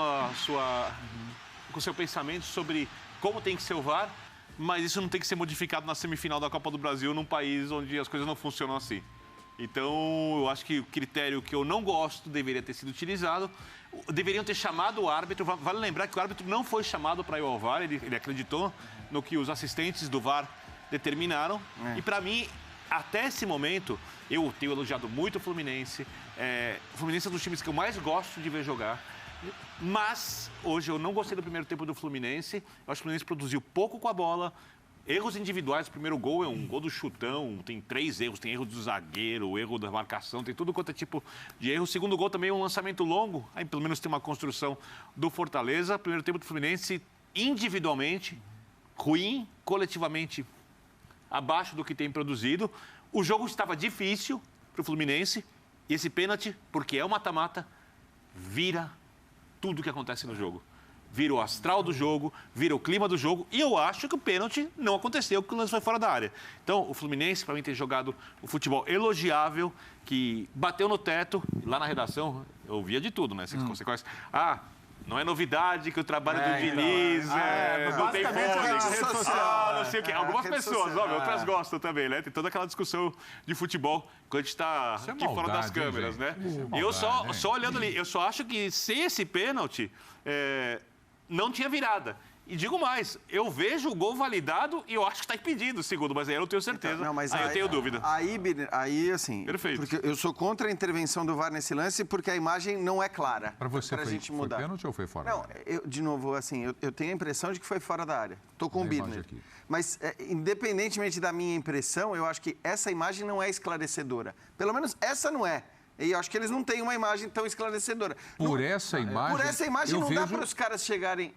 com o seu pensamento sobre como tem que ser o VAR, mas isso não tem que ser modificado na semifinal da Copa do Brasil num país onde as coisas não funcionam assim. Então, eu acho que o critério que eu não gosto deveria ter sido utilizado. Deveriam ter chamado o árbitro. Vale lembrar que o árbitro não foi chamado para ir ao VAR, ele acreditou no que os assistentes do VAR determinaram. E, para mim, até esse momento, eu tenho elogiado muito o Fluminense. O Fluminense é um dos times que eu mais gosto de ver jogar. Mas, hoje, eu não gostei do primeiro tempo do Fluminense. Eu acho que o Fluminense produziu pouco com a bola. Erros individuais, o primeiro gol é um gol do chutão, tem 3 erros, tem erro do zagueiro, erro da marcação, tem tudo quanto é tipo de erro. O segundo gol também é um lançamento longo, aí pelo menos tem uma construção do Fortaleza. Primeiro tempo do Fluminense, individualmente, ruim, coletivamente, abaixo do que tem produzido. O jogo estava difícil para o Fluminense e esse pênalti, porque é o mata-mata, vira tudo o que acontece no jogo. Vira o astral do jogo, vira o clima do jogo. E eu acho que o pênalti não aconteceu, porque o lance foi fora da área. Então, o Fluminense, para mim, tem jogado o futebol elogiável, que bateu no teto. Lá na redação, eu via de tudo, né? Essas consequências. Não é novidade que o trabalho do Diniz não tem fôlego. Não sei o quê. Algumas pessoas, outras gostam também, né? Tem toda aquela discussão de futebol quando a gente está aqui fora das câmeras, né? E eu só olhando ali, eu só acho que sem esse pênalti, não tinha virada. E digo mais, eu vejo o gol validado e eu acho que está impedido o segundo, mas aí eu não tenho certeza. Então, não, mas aí eu tenho dúvida. Aí, assim... Perfeito. Porque eu sou contra a intervenção do VAR nesse lance porque a imagem não é clara. Para você pra gente foi mudar. pênalti ou foi fora? Não, de novo, assim, eu tenho a impressão de que foi fora da área. Estou com o Birner. Mas, independentemente da minha impressão, eu acho que essa imagem não é esclarecedora. Pelo menos essa não é. E eu acho que eles não têm uma imagem tão esclarecedora. Essa imagem... Por essa imagem não dá para os caras chegarem...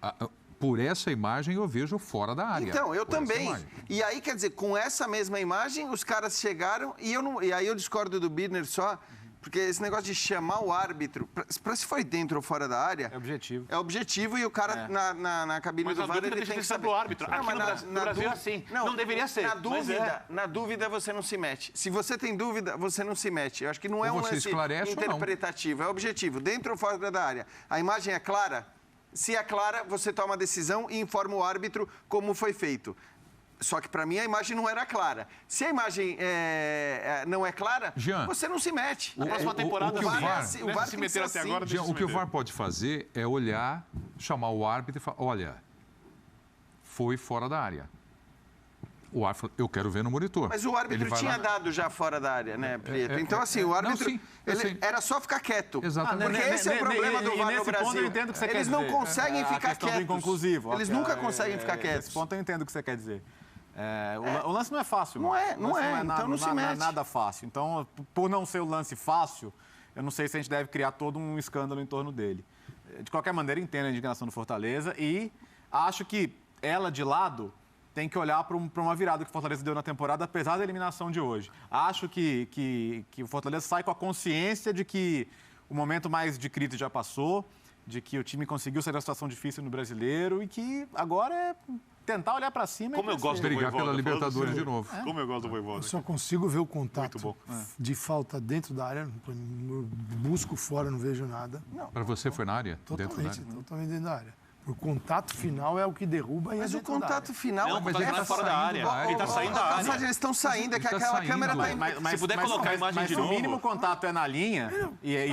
Por essa imagem eu vejo fora da área. Então, eu também. E aí, quer dizer, com essa mesma imagem, os caras chegaram e aí eu discordo do Birner só, porque esse negócio de chamar o árbitro, para se foi dentro ou fora da área... É objetivo. É objetivo e o cara na cabine do VAR, ele tem que saber. Do árbitro. Aqui no Brasil é assim. Não deveria ser. Na dúvida, você não se mete. Se você tem dúvida, você não se mete. Eu acho que não é um lance interpretativo, é objetivo. Dentro ou fora da área. A imagem é clara? Se é clara, você toma a decisão e informa o árbitro como foi feito. Só que, para mim, a imagem não era clara. Se a imagem não é clara, Jean, você não se mete. Na próxima temporada, o VAR se meter até agora... O que o VAR pode fazer é olhar, chamar o árbitro e falar, olha, foi fora da área. O árbitro, eu quero ver no monitor. Mas o árbitro tinha dado já fora da área, né, Prieto? Então, assim, o árbitro... era só ficar quieto. Exatamente. Porque esse é o problema do VAR no Brasil. Eu entendo o que você quer Eles dizer. não conseguem ficar quietos. Inconclusivo. Eles nunca conseguem ficar quietos. Nesse ponto eu entendo o que você quer dizer. O lance não é fácil. Não é, então não se mete. Não é nada fácil. Então, por não ser o lance fácil, eu não sei se a gente deve criar todo um escândalo em torno dele. De qualquer maneira, entendo a indignação do Fortaleza e acho que ela, de lado, tem que olhar para uma virada que o Fortaleza deu na temporada, apesar da eliminação de hoje. Acho que o Fortaleza sai com a consciência de que o momento mais de crise já passou, de que o time conseguiu sair da situação difícil no Brasileiro e que agora é tentar olhar para cima. Como eu gosto do brigar pela Libertadores de novo. Como eu gosto do Voivoda. Eu só consigo ver o contato de falta dentro da área. Busco fora, não vejo nada. Para você foi na área? Totalmente dentro da área. O contato final é o que derruba e mas o contato final... Não, mas ele está fora da área. Ele está saindo da área. Eles estão saindo, é que aquela câmera está... Se puder colocar a imagem de novo... Mas o mínimo contato é na linha...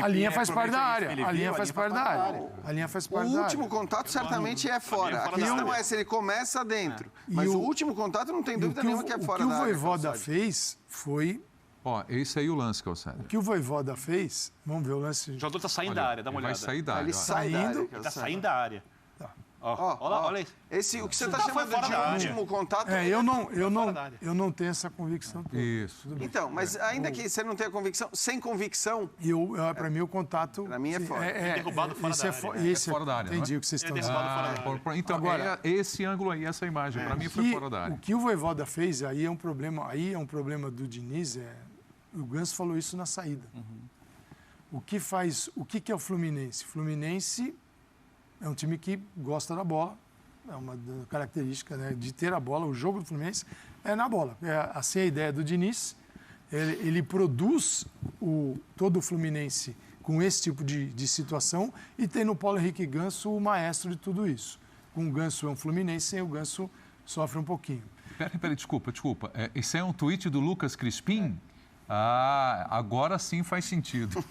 A linha faz parte da área. A linha faz parte da área. A linha faz parte da área. O último contato certamente é fora. A questão é se ele começa dentro. Mas o último contato não tem dúvida nenhuma que é fora da área. O que o Voivoda fez foi... Esse aí o lance, Calçado. O que o Voivoda fez... Vamos ver o lance... O jogador está saindo da área, dá uma olhada. Vai sair da área. Ele está saindo da área. Olha isso. O que você está chamando de último contato... Eu não tenho essa convicção toda. Isso. Então, mas ainda que você não tenha convicção, sem convicção... Para mim, o contato... Para mim é fora. Derrubado fora da área. É fora da área. Entendi o que vocês estão dizendo. Então, agora, esse ângulo aí, essa imagem, para mim foi fora da área. O que o Voivoda fez, aí é um problema do Diniz, o Ganso falou isso na saída. O que é o Fluminense? O Fluminense é um time que gosta da bola, é uma característica, né, de ter a bola. O jogo do Fluminense é na bola. Assim é a ideia do Diniz. Ele produz todo o Fluminense com esse tipo de situação e tem no Paulo Henrique Ganso o maestro de tudo isso. Com o Ganso é um Fluminense, sem o Ganso sofre um pouquinho. Peraí, desculpa. Esse é um tweet do Lucas Crispim? Ah, agora sim faz sentido.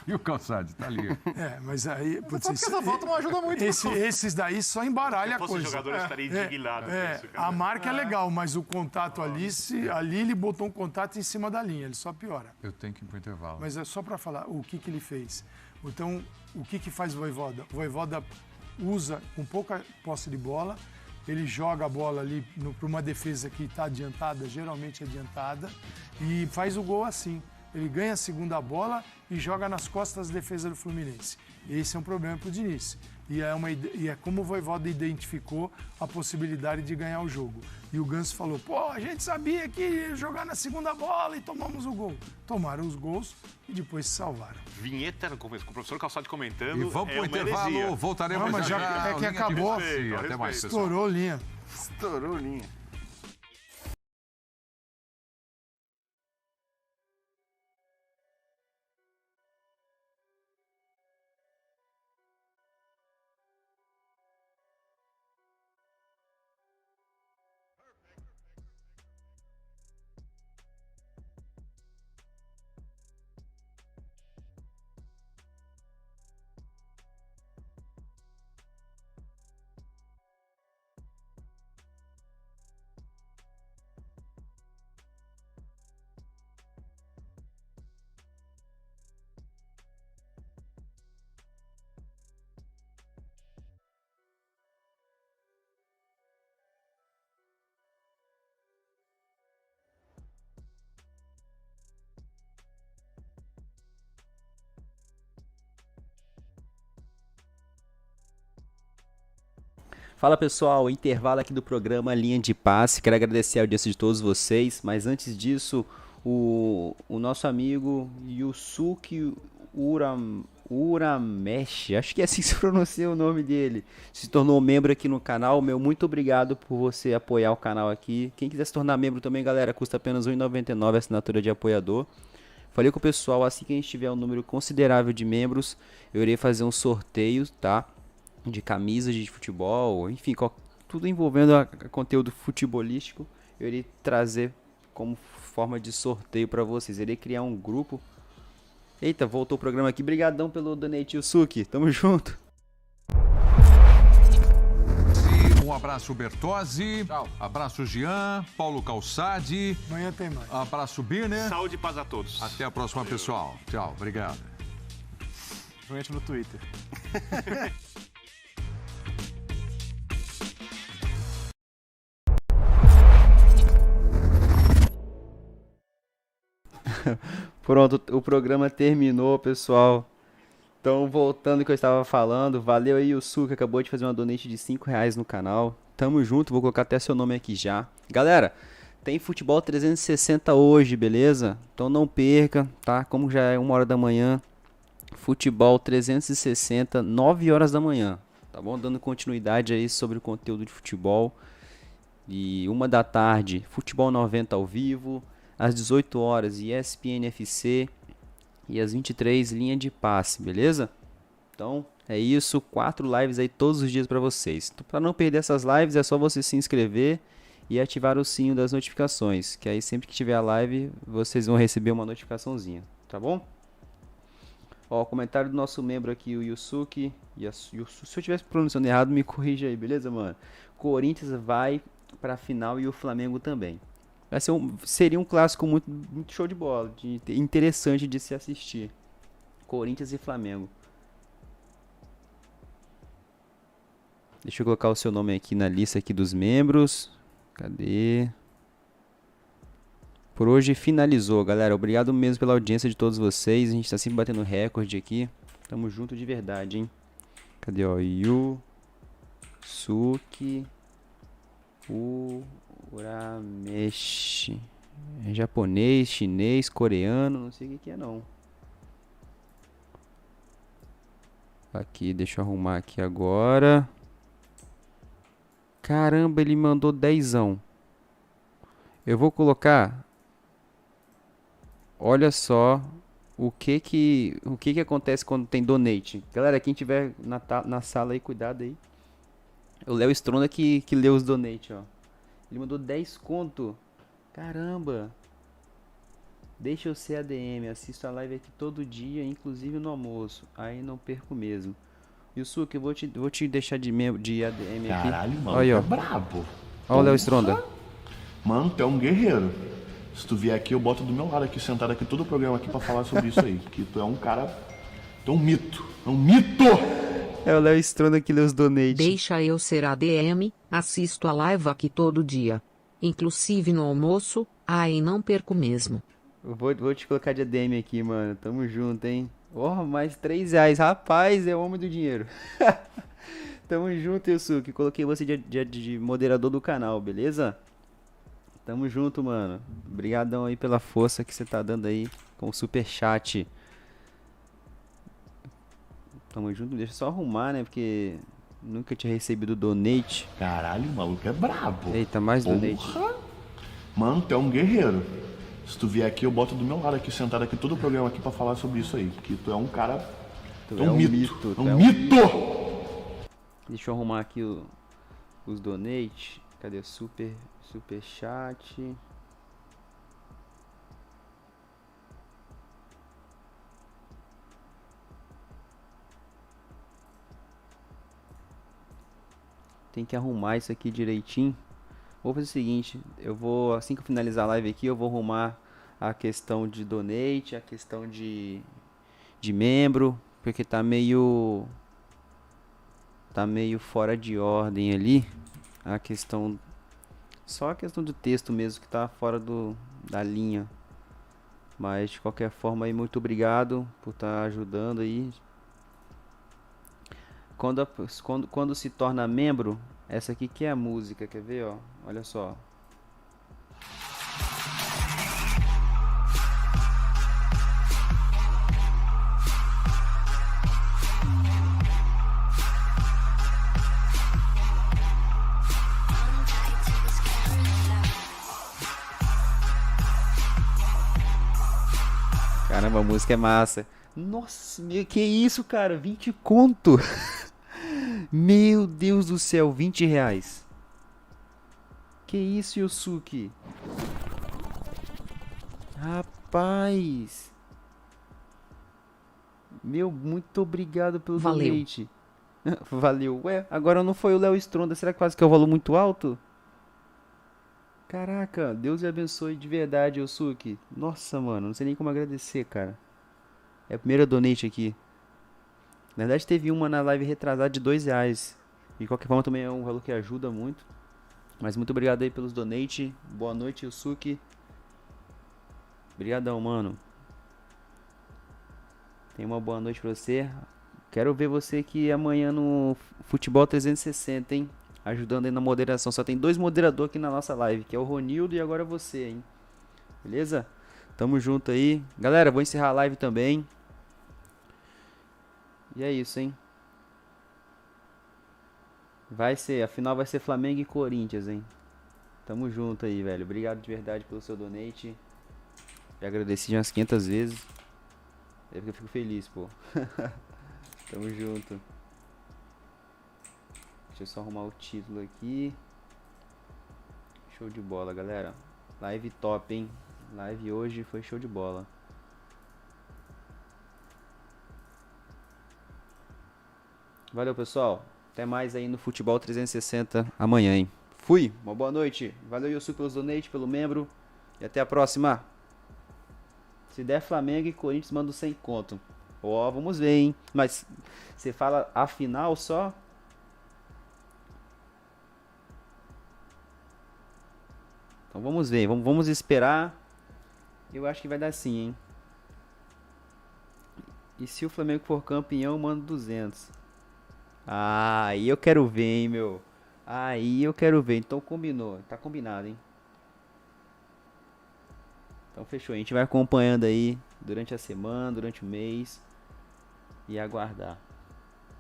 E o Calçade, tá ali. Mas aí... Putz, Porque essa foto não ajuda muito. esses daí só embaralha a Se fosse coisa. jogador, eu estaria indignado com isso, cara. A marca é legal, mas o contato ali, ali ele botou um contato em cima da linha, ele só piora. Eu tenho que ir pro intervalo. Mas é só para falar o que ele fez. Então, o que faz o Vojvoda? O Vojvoda usa com pouca posse de bola, ele joga a bola ali para uma defesa que está adiantada, geralmente adiantada, e faz o gol assim. Ele ganha a segunda bola e joga nas costas da defesa do Fluminense. Esse é um problema para o Diniz. E é como o Vojvoda identificou a possibilidade de ganhar o jogo. E o Ganso falou, a gente sabia que ia jogar na segunda bola e tomamos o gol. Tomaram os gols e depois se salvaram. Vinheta no começo, com o professor Calçade comentando. E vamos pro uma intervalo, heresia. voltaremos Mas já. é que Linha de acabou. passe. Até mais, pessoal. Estourou linha. Estourou linha. Fala pessoal, intervalo aqui do programa Linha de Passe. Quero agradecer a audiência de todos vocês, mas antes disso, o nosso amigo Yusuke Urameshi, acho que é assim que se pronuncia o nome dele, se tornou membro aqui no canal. Meu muito obrigado por você apoiar o canal aqui. Quem quiser se tornar membro também, galera, custa apenas R$ 1,99 a assinatura de apoiador. Falei com o pessoal, assim que a gente tiver um número considerável de membros, eu irei fazer um sorteio, tá? De camisas de futebol, enfim, tudo envolvendo a conteúdo futebolístico, eu irei trazer como forma de sorteio para vocês. Eu irei criar um grupo. Eita, voltou o programa aqui. Brigadão pelo donate, Yusuke. Tamo junto. Um abraço, Bertozzi. Tchau. Abraço, Jean. Paulo Calçade. Amanhã tem mais. Abraço, Birner. Saúde e paz a todos. Até a próxima, pessoal. Tchau, obrigado. Principalmente no Twitter. Pronto, o programa terminou, pessoal. Então, voltando ao que eu estava falando, valeu aí o Su, que acabou de fazer uma donate de R$5 no canal. Tamo junto, vou colocar até seu nome aqui já. Galera, tem Futebol 360 hoje, beleza? Então não perca, tá? Como já é 1h da manhã, Futebol 360, 9 horas da manhã, tá bom? Dando continuidade aí sobre o conteúdo de futebol. E 1 da tarde, Futebol 90 ao vivo. Às 18 horas, ESPN FC. E às 23, Linha de Passe, beleza? Então, é isso. 4 lives aí todos os dias para vocês. Então, para não perder essas lives, é só você se inscrever e ativar o sininho das notificações. Que aí sempre que tiver a live, vocês vão receber uma notificaçãozinha, tá bom? Ó, comentário do nosso membro aqui, o Yusuke. Se eu estiver pronunciando errado, me corrija aí, beleza, mano? Corinthians vai pra final e o Flamengo também. Seria um clássico muito show de bola, interessante de se assistir. Corinthians e Flamengo. Deixa eu colocar o seu nome aqui na lista aqui dos membros. Cadê? Por hoje finalizou, galera. Obrigado mesmo pela audiência de todos vocês. A gente tá sempre batendo recorde aqui. Tamo junto de verdade, hein? Cadê, ó? Yusuke Urameshi. É japonês, chinês, coreano, não sei o que é não. Aqui, deixa eu arrumar aqui agora. Caramba, ele mandou 10ão. Eu vou colocar. Olha só o que acontece quando tem donate. Galera, quem tiver na sala aí, cuidado aí. O Léo Stronda que leu os donate, ó. Ele mandou 10 conto. Caramba. Deixa eu ser ADM, assisto a live aqui todo dia, inclusive no almoço. Aí não perco mesmo. Yusuke, eu vou te deixar de ADM aqui. Caralho, mano, Olha, tu é brabo. Olha o Léo Stronda. Mano, tu é um guerreiro. Se tu vier aqui, eu boto do meu lado aqui, sentado aqui, todo o programa aqui pra falar sobre isso aí. Que tu é um cara... Tu é um mito. É um mito! É o Léo Stronda que lê os donates. Deixa eu ser ADM, assisto a live aqui todo dia. Inclusive no almoço, aí não perco mesmo. Vou te colocar de ADM aqui, mano. Tamo junto, hein? Oh, mais R$3. Rapaz, é o homem do dinheiro. Tamo junto, Yusuke. Coloquei você de moderador do canal, beleza? Tamo junto, mano. Obrigadão aí pela força que você tá dando aí com o superchat. Tamo junto. Deixa eu só arrumar, né? Porque nunca tinha recebido donate. Caralho, o maluco é brabo. Eita, mais donate. Mano, tu é um guerreiro. Se tu vier aqui, eu boto do meu lado aqui, sentado aqui, todo o programa aqui pra falar sobre isso aí. Que tu é um cara... Tu é um mito. É um mito! Deixa eu arrumar aqui os donates. Cadê o super chat? Tem que arrumar isso aqui direitinho. Vou fazer o seguinte, eu vou, assim que eu finalizar a live aqui, eu vou arrumar a questão de donate, a questão de membro, porque tá meio fora de ordem ali. A questão, só a questão do texto mesmo que tá fora da linha. Mas de qualquer forma aí, muito obrigado por estar ajudando aí. Quando se torna membro, essa aqui que é a música, quer ver, ó? Olha só. Caramba, a música é massa. Nossa, que isso, cara? 20 conto. Meu Deus do céu, R$20. Que isso, Yusuke? Rapaz. Meu, muito obrigado pelo Valeu. donate. Valeu. Ué, agora não foi o Léo Stronda. Será que quase que é o valor muito alto? Caraca, Deus lhe abençoe de verdade, Yusuke. Nossa, mano, não sei nem como agradecer, cara. É a primeira donate aqui. Na verdade teve uma na live retrasada de R$2. De qualquer forma também é um valor que ajuda muito. Mas muito obrigado aí pelos donate. Boa noite, Yusuke. Obrigadão, mano. Tenha uma boa noite pra você. Quero ver você aqui amanhã no Futebol 360, hein? Ajudando aí na moderação. Só tem 2 moderadores aqui na nossa live, que é o Ronildo e agora você, hein? Beleza? Tamo junto aí. Galera, vou encerrar a live também. E é isso, hein? A final vai ser Flamengo e Corinthians, hein? Tamo junto aí, velho. Obrigado de verdade pelo seu donate. Já agradeci umas 500 vezes. É porque eu fico feliz, pô. Tamo junto. Deixa eu só arrumar o título aqui. Show de bola, galera. Live top, hein? Live hoje foi show de bola. Valeu, pessoal. Até mais aí no Futebol 360 amanhã, hein? Fui. Uma boa noite. Valeu, Yusuke, pelos donate, pelo membro. E até a próxima. Se der Flamengo e Corinthians, manda 100 conto. Ó, vamos ver, hein? Mas você fala a final só? Então vamos ver. Vamos esperar. Eu acho que vai dar sim, hein? E se o Flamengo for campeão, manda 200. Ah, aí eu quero ver, hein, meu. Aí eu quero ver. Então combinou. Tá combinado, hein? Então fechou. A gente vai acompanhando aí durante a semana, durante o mês. E aguardar.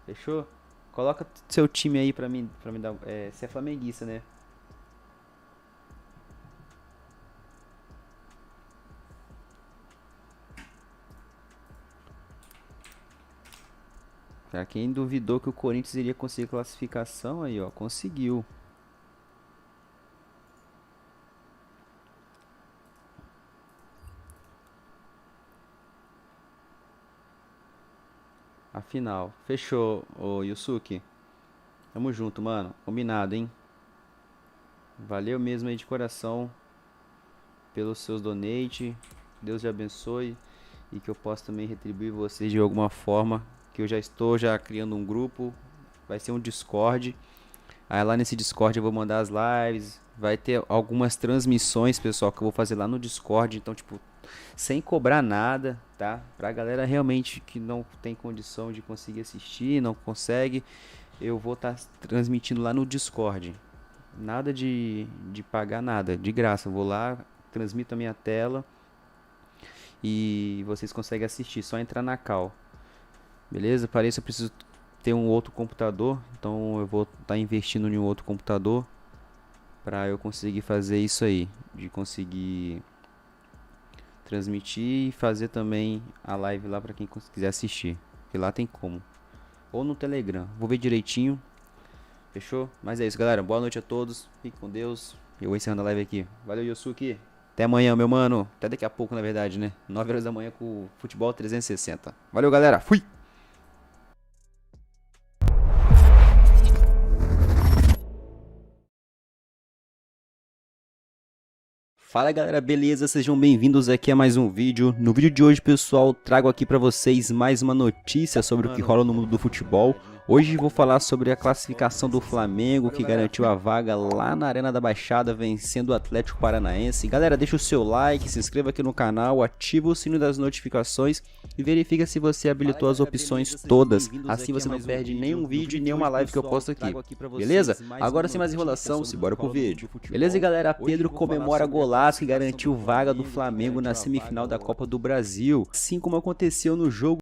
Fechou? Coloca seu time aí pra mim dar... você é flamenguista, né? Pra quem duvidou que o Corinthians iria conseguir classificação, aí ó, conseguiu. a final. Fechou, ô Yusuke. Tamo junto, mano. Combinado, hein? Valeu mesmo aí de coração pelos seus donate. Deus te abençoe e que eu possa também retribuir vocês de alguma forma. Que eu já estou criando um grupo. Vai ser um Discord. Aí lá nesse Discord eu vou mandar as lives. Vai ter algumas transmissões, pessoal, que eu vou fazer lá no Discord. Então, tipo, sem cobrar nada, tá? Pra galera realmente que não tem condição de conseguir assistir, não consegue, eu vou estar transmitindo lá no Discord. Nada de pagar nada, de graça. Eu vou lá, transmito a minha tela e vocês conseguem assistir. Só entrar na call. Beleza? Para isso eu preciso ter um outro computador, então eu vou estar investindo em um outro computador para eu conseguir fazer isso aí, de conseguir transmitir e fazer também a live lá para quem quiser assistir, porque lá tem como, ou no Telegram, vou ver direitinho. Fechou? Mas é isso, galera, boa noite a todos, fique com Deus, eu vou encerrando a live aqui. Valeu, Yusuke, até amanhã, meu mano, até daqui a pouco, na verdade, né, 9 horas da manhã com o Futebol 360. Valeu, galera, fui! Fala galera, beleza? Sejam bem-vindos aqui a mais um vídeo. No vídeo de hoje, pessoal, trago aqui pra vocês mais uma notícia sobre o que rola no mundo do futebol. Hoje vou falar sobre a classificação do Flamengo, que garantiu a vaga lá na Arena da Baixada, vencendo o Atlético Paranaense. Galera, deixa o seu like, se inscreva aqui no canal, ativa o sino das notificações e verifica se você habilitou as opções todas. Assim você não perde nenhum vídeo e nenhuma live que eu posto aqui. Beleza? Agora sem mais enrolação, simbora pro vídeo. Beleza, galera? Pedro comemora golaço que garantiu vaga do Flamengo na semifinal da Copa do Brasil, assim como aconteceu no jogo.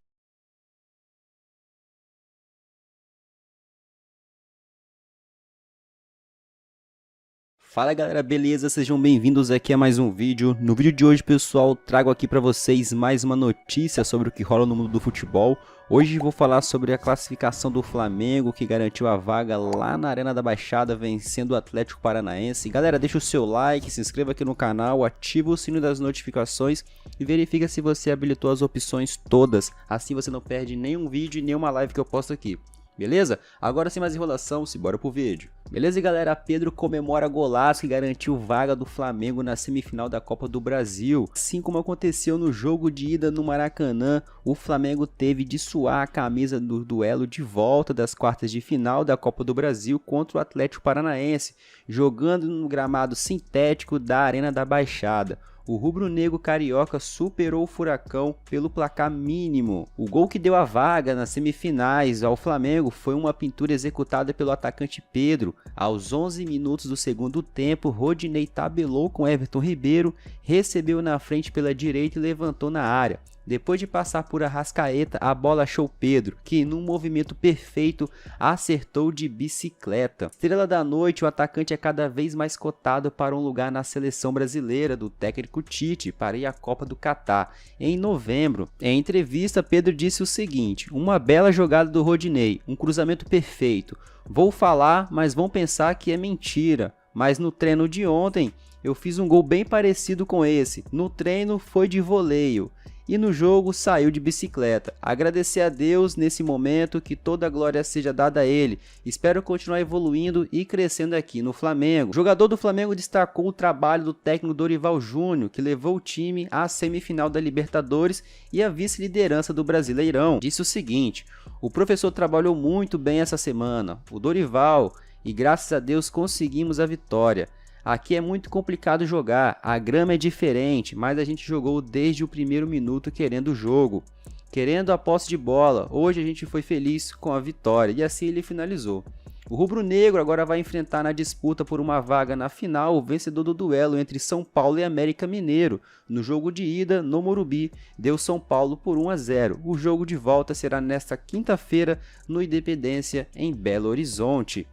Fala galera, beleza? Sejam bem-vindos aqui a mais um vídeo. No vídeo de hoje, pessoal, trago aqui pra vocês mais uma notícia sobre o que rola no mundo do futebol. Hoje vou falar sobre a classificação do Flamengo, que garantiu a vaga lá na Arena da Baixada, vencendo o Atlético Paranaense. Galera, deixa o seu like, se inscreva aqui no canal, ativa o sino das notificações e verifica se você habilitou as opções todas. Assim você não perde nenhum vídeo e nenhuma live que eu posto aqui. Beleza? Agora sem mais enrolação, simbora pro vídeo. Beleza, galera? Pedro comemora golaço que garantiu vaga do Flamengo na semifinal da Copa do Brasil. Assim como aconteceu no jogo de ida no Maracanã, o Flamengo teve de suar a camisa do duelo de volta das quartas de final da Copa do Brasil contra o Atlético Paranaense, jogando no gramado sintético da Arena da Baixada. O rubro-negro carioca superou o Furacão pelo placar mínimo. O gol que deu a vaga nas semifinais ao Flamengo foi uma pintura executada pelo atacante Pedro. Aos 11 minutos do segundo tempo, Rodinei tabelou com Everton Ribeiro, recebeu na frente pela direita e levantou na área. Depois de passar por Arrascaeta, a bola achou Pedro, que num movimento perfeito acertou de bicicleta. Estrela da noite, o atacante é cada vez mais cotado para um lugar na seleção brasileira do técnico Tite para ir à Copa do Catar em novembro. Em entrevista, Pedro disse o seguinte: uma bela jogada do Rodinei, um cruzamento perfeito. Vou falar, mas vão pensar que é mentira. Mas no treino de ontem, eu fiz um gol bem parecido com esse. No treino foi de voleio. E no jogo saiu de bicicleta. Agradecer a Deus nesse momento, que toda a glória seja dada a Ele. Espero continuar evoluindo e crescendo aqui no Flamengo. O jogador do Flamengo destacou o trabalho do técnico Dorival Júnior, que levou o time à semifinal da Libertadores e à vice-liderança do Brasileirão. Disse o seguinte: o professor trabalhou muito bem essa semana, o Dorival, e graças a Deus conseguimos a vitória. Aqui é muito complicado jogar, a grama é diferente, mas a gente jogou desde o primeiro minuto querendo o jogo, querendo a posse de bola. Hoje a gente foi feliz com a vitória e assim ele finalizou. O rubro-negro agora vai enfrentar na disputa por uma vaga na final o vencedor do duelo entre São Paulo e América Mineiro. No jogo de ida, no Morumbi, deu São Paulo por 1-0. O jogo de volta será nesta quinta-feira no Independência, em Belo Horizonte.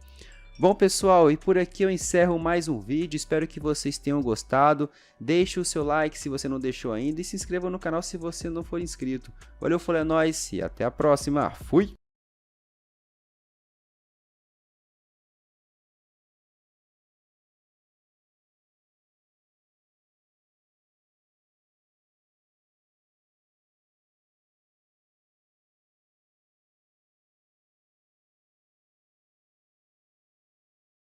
Bom pessoal, e por aqui eu encerro mais um vídeo, espero que vocês tenham gostado. Deixe o seu like se você não deixou ainda e se inscreva no canal se você não for inscrito. Valeu, é nóis e até a próxima. Fui!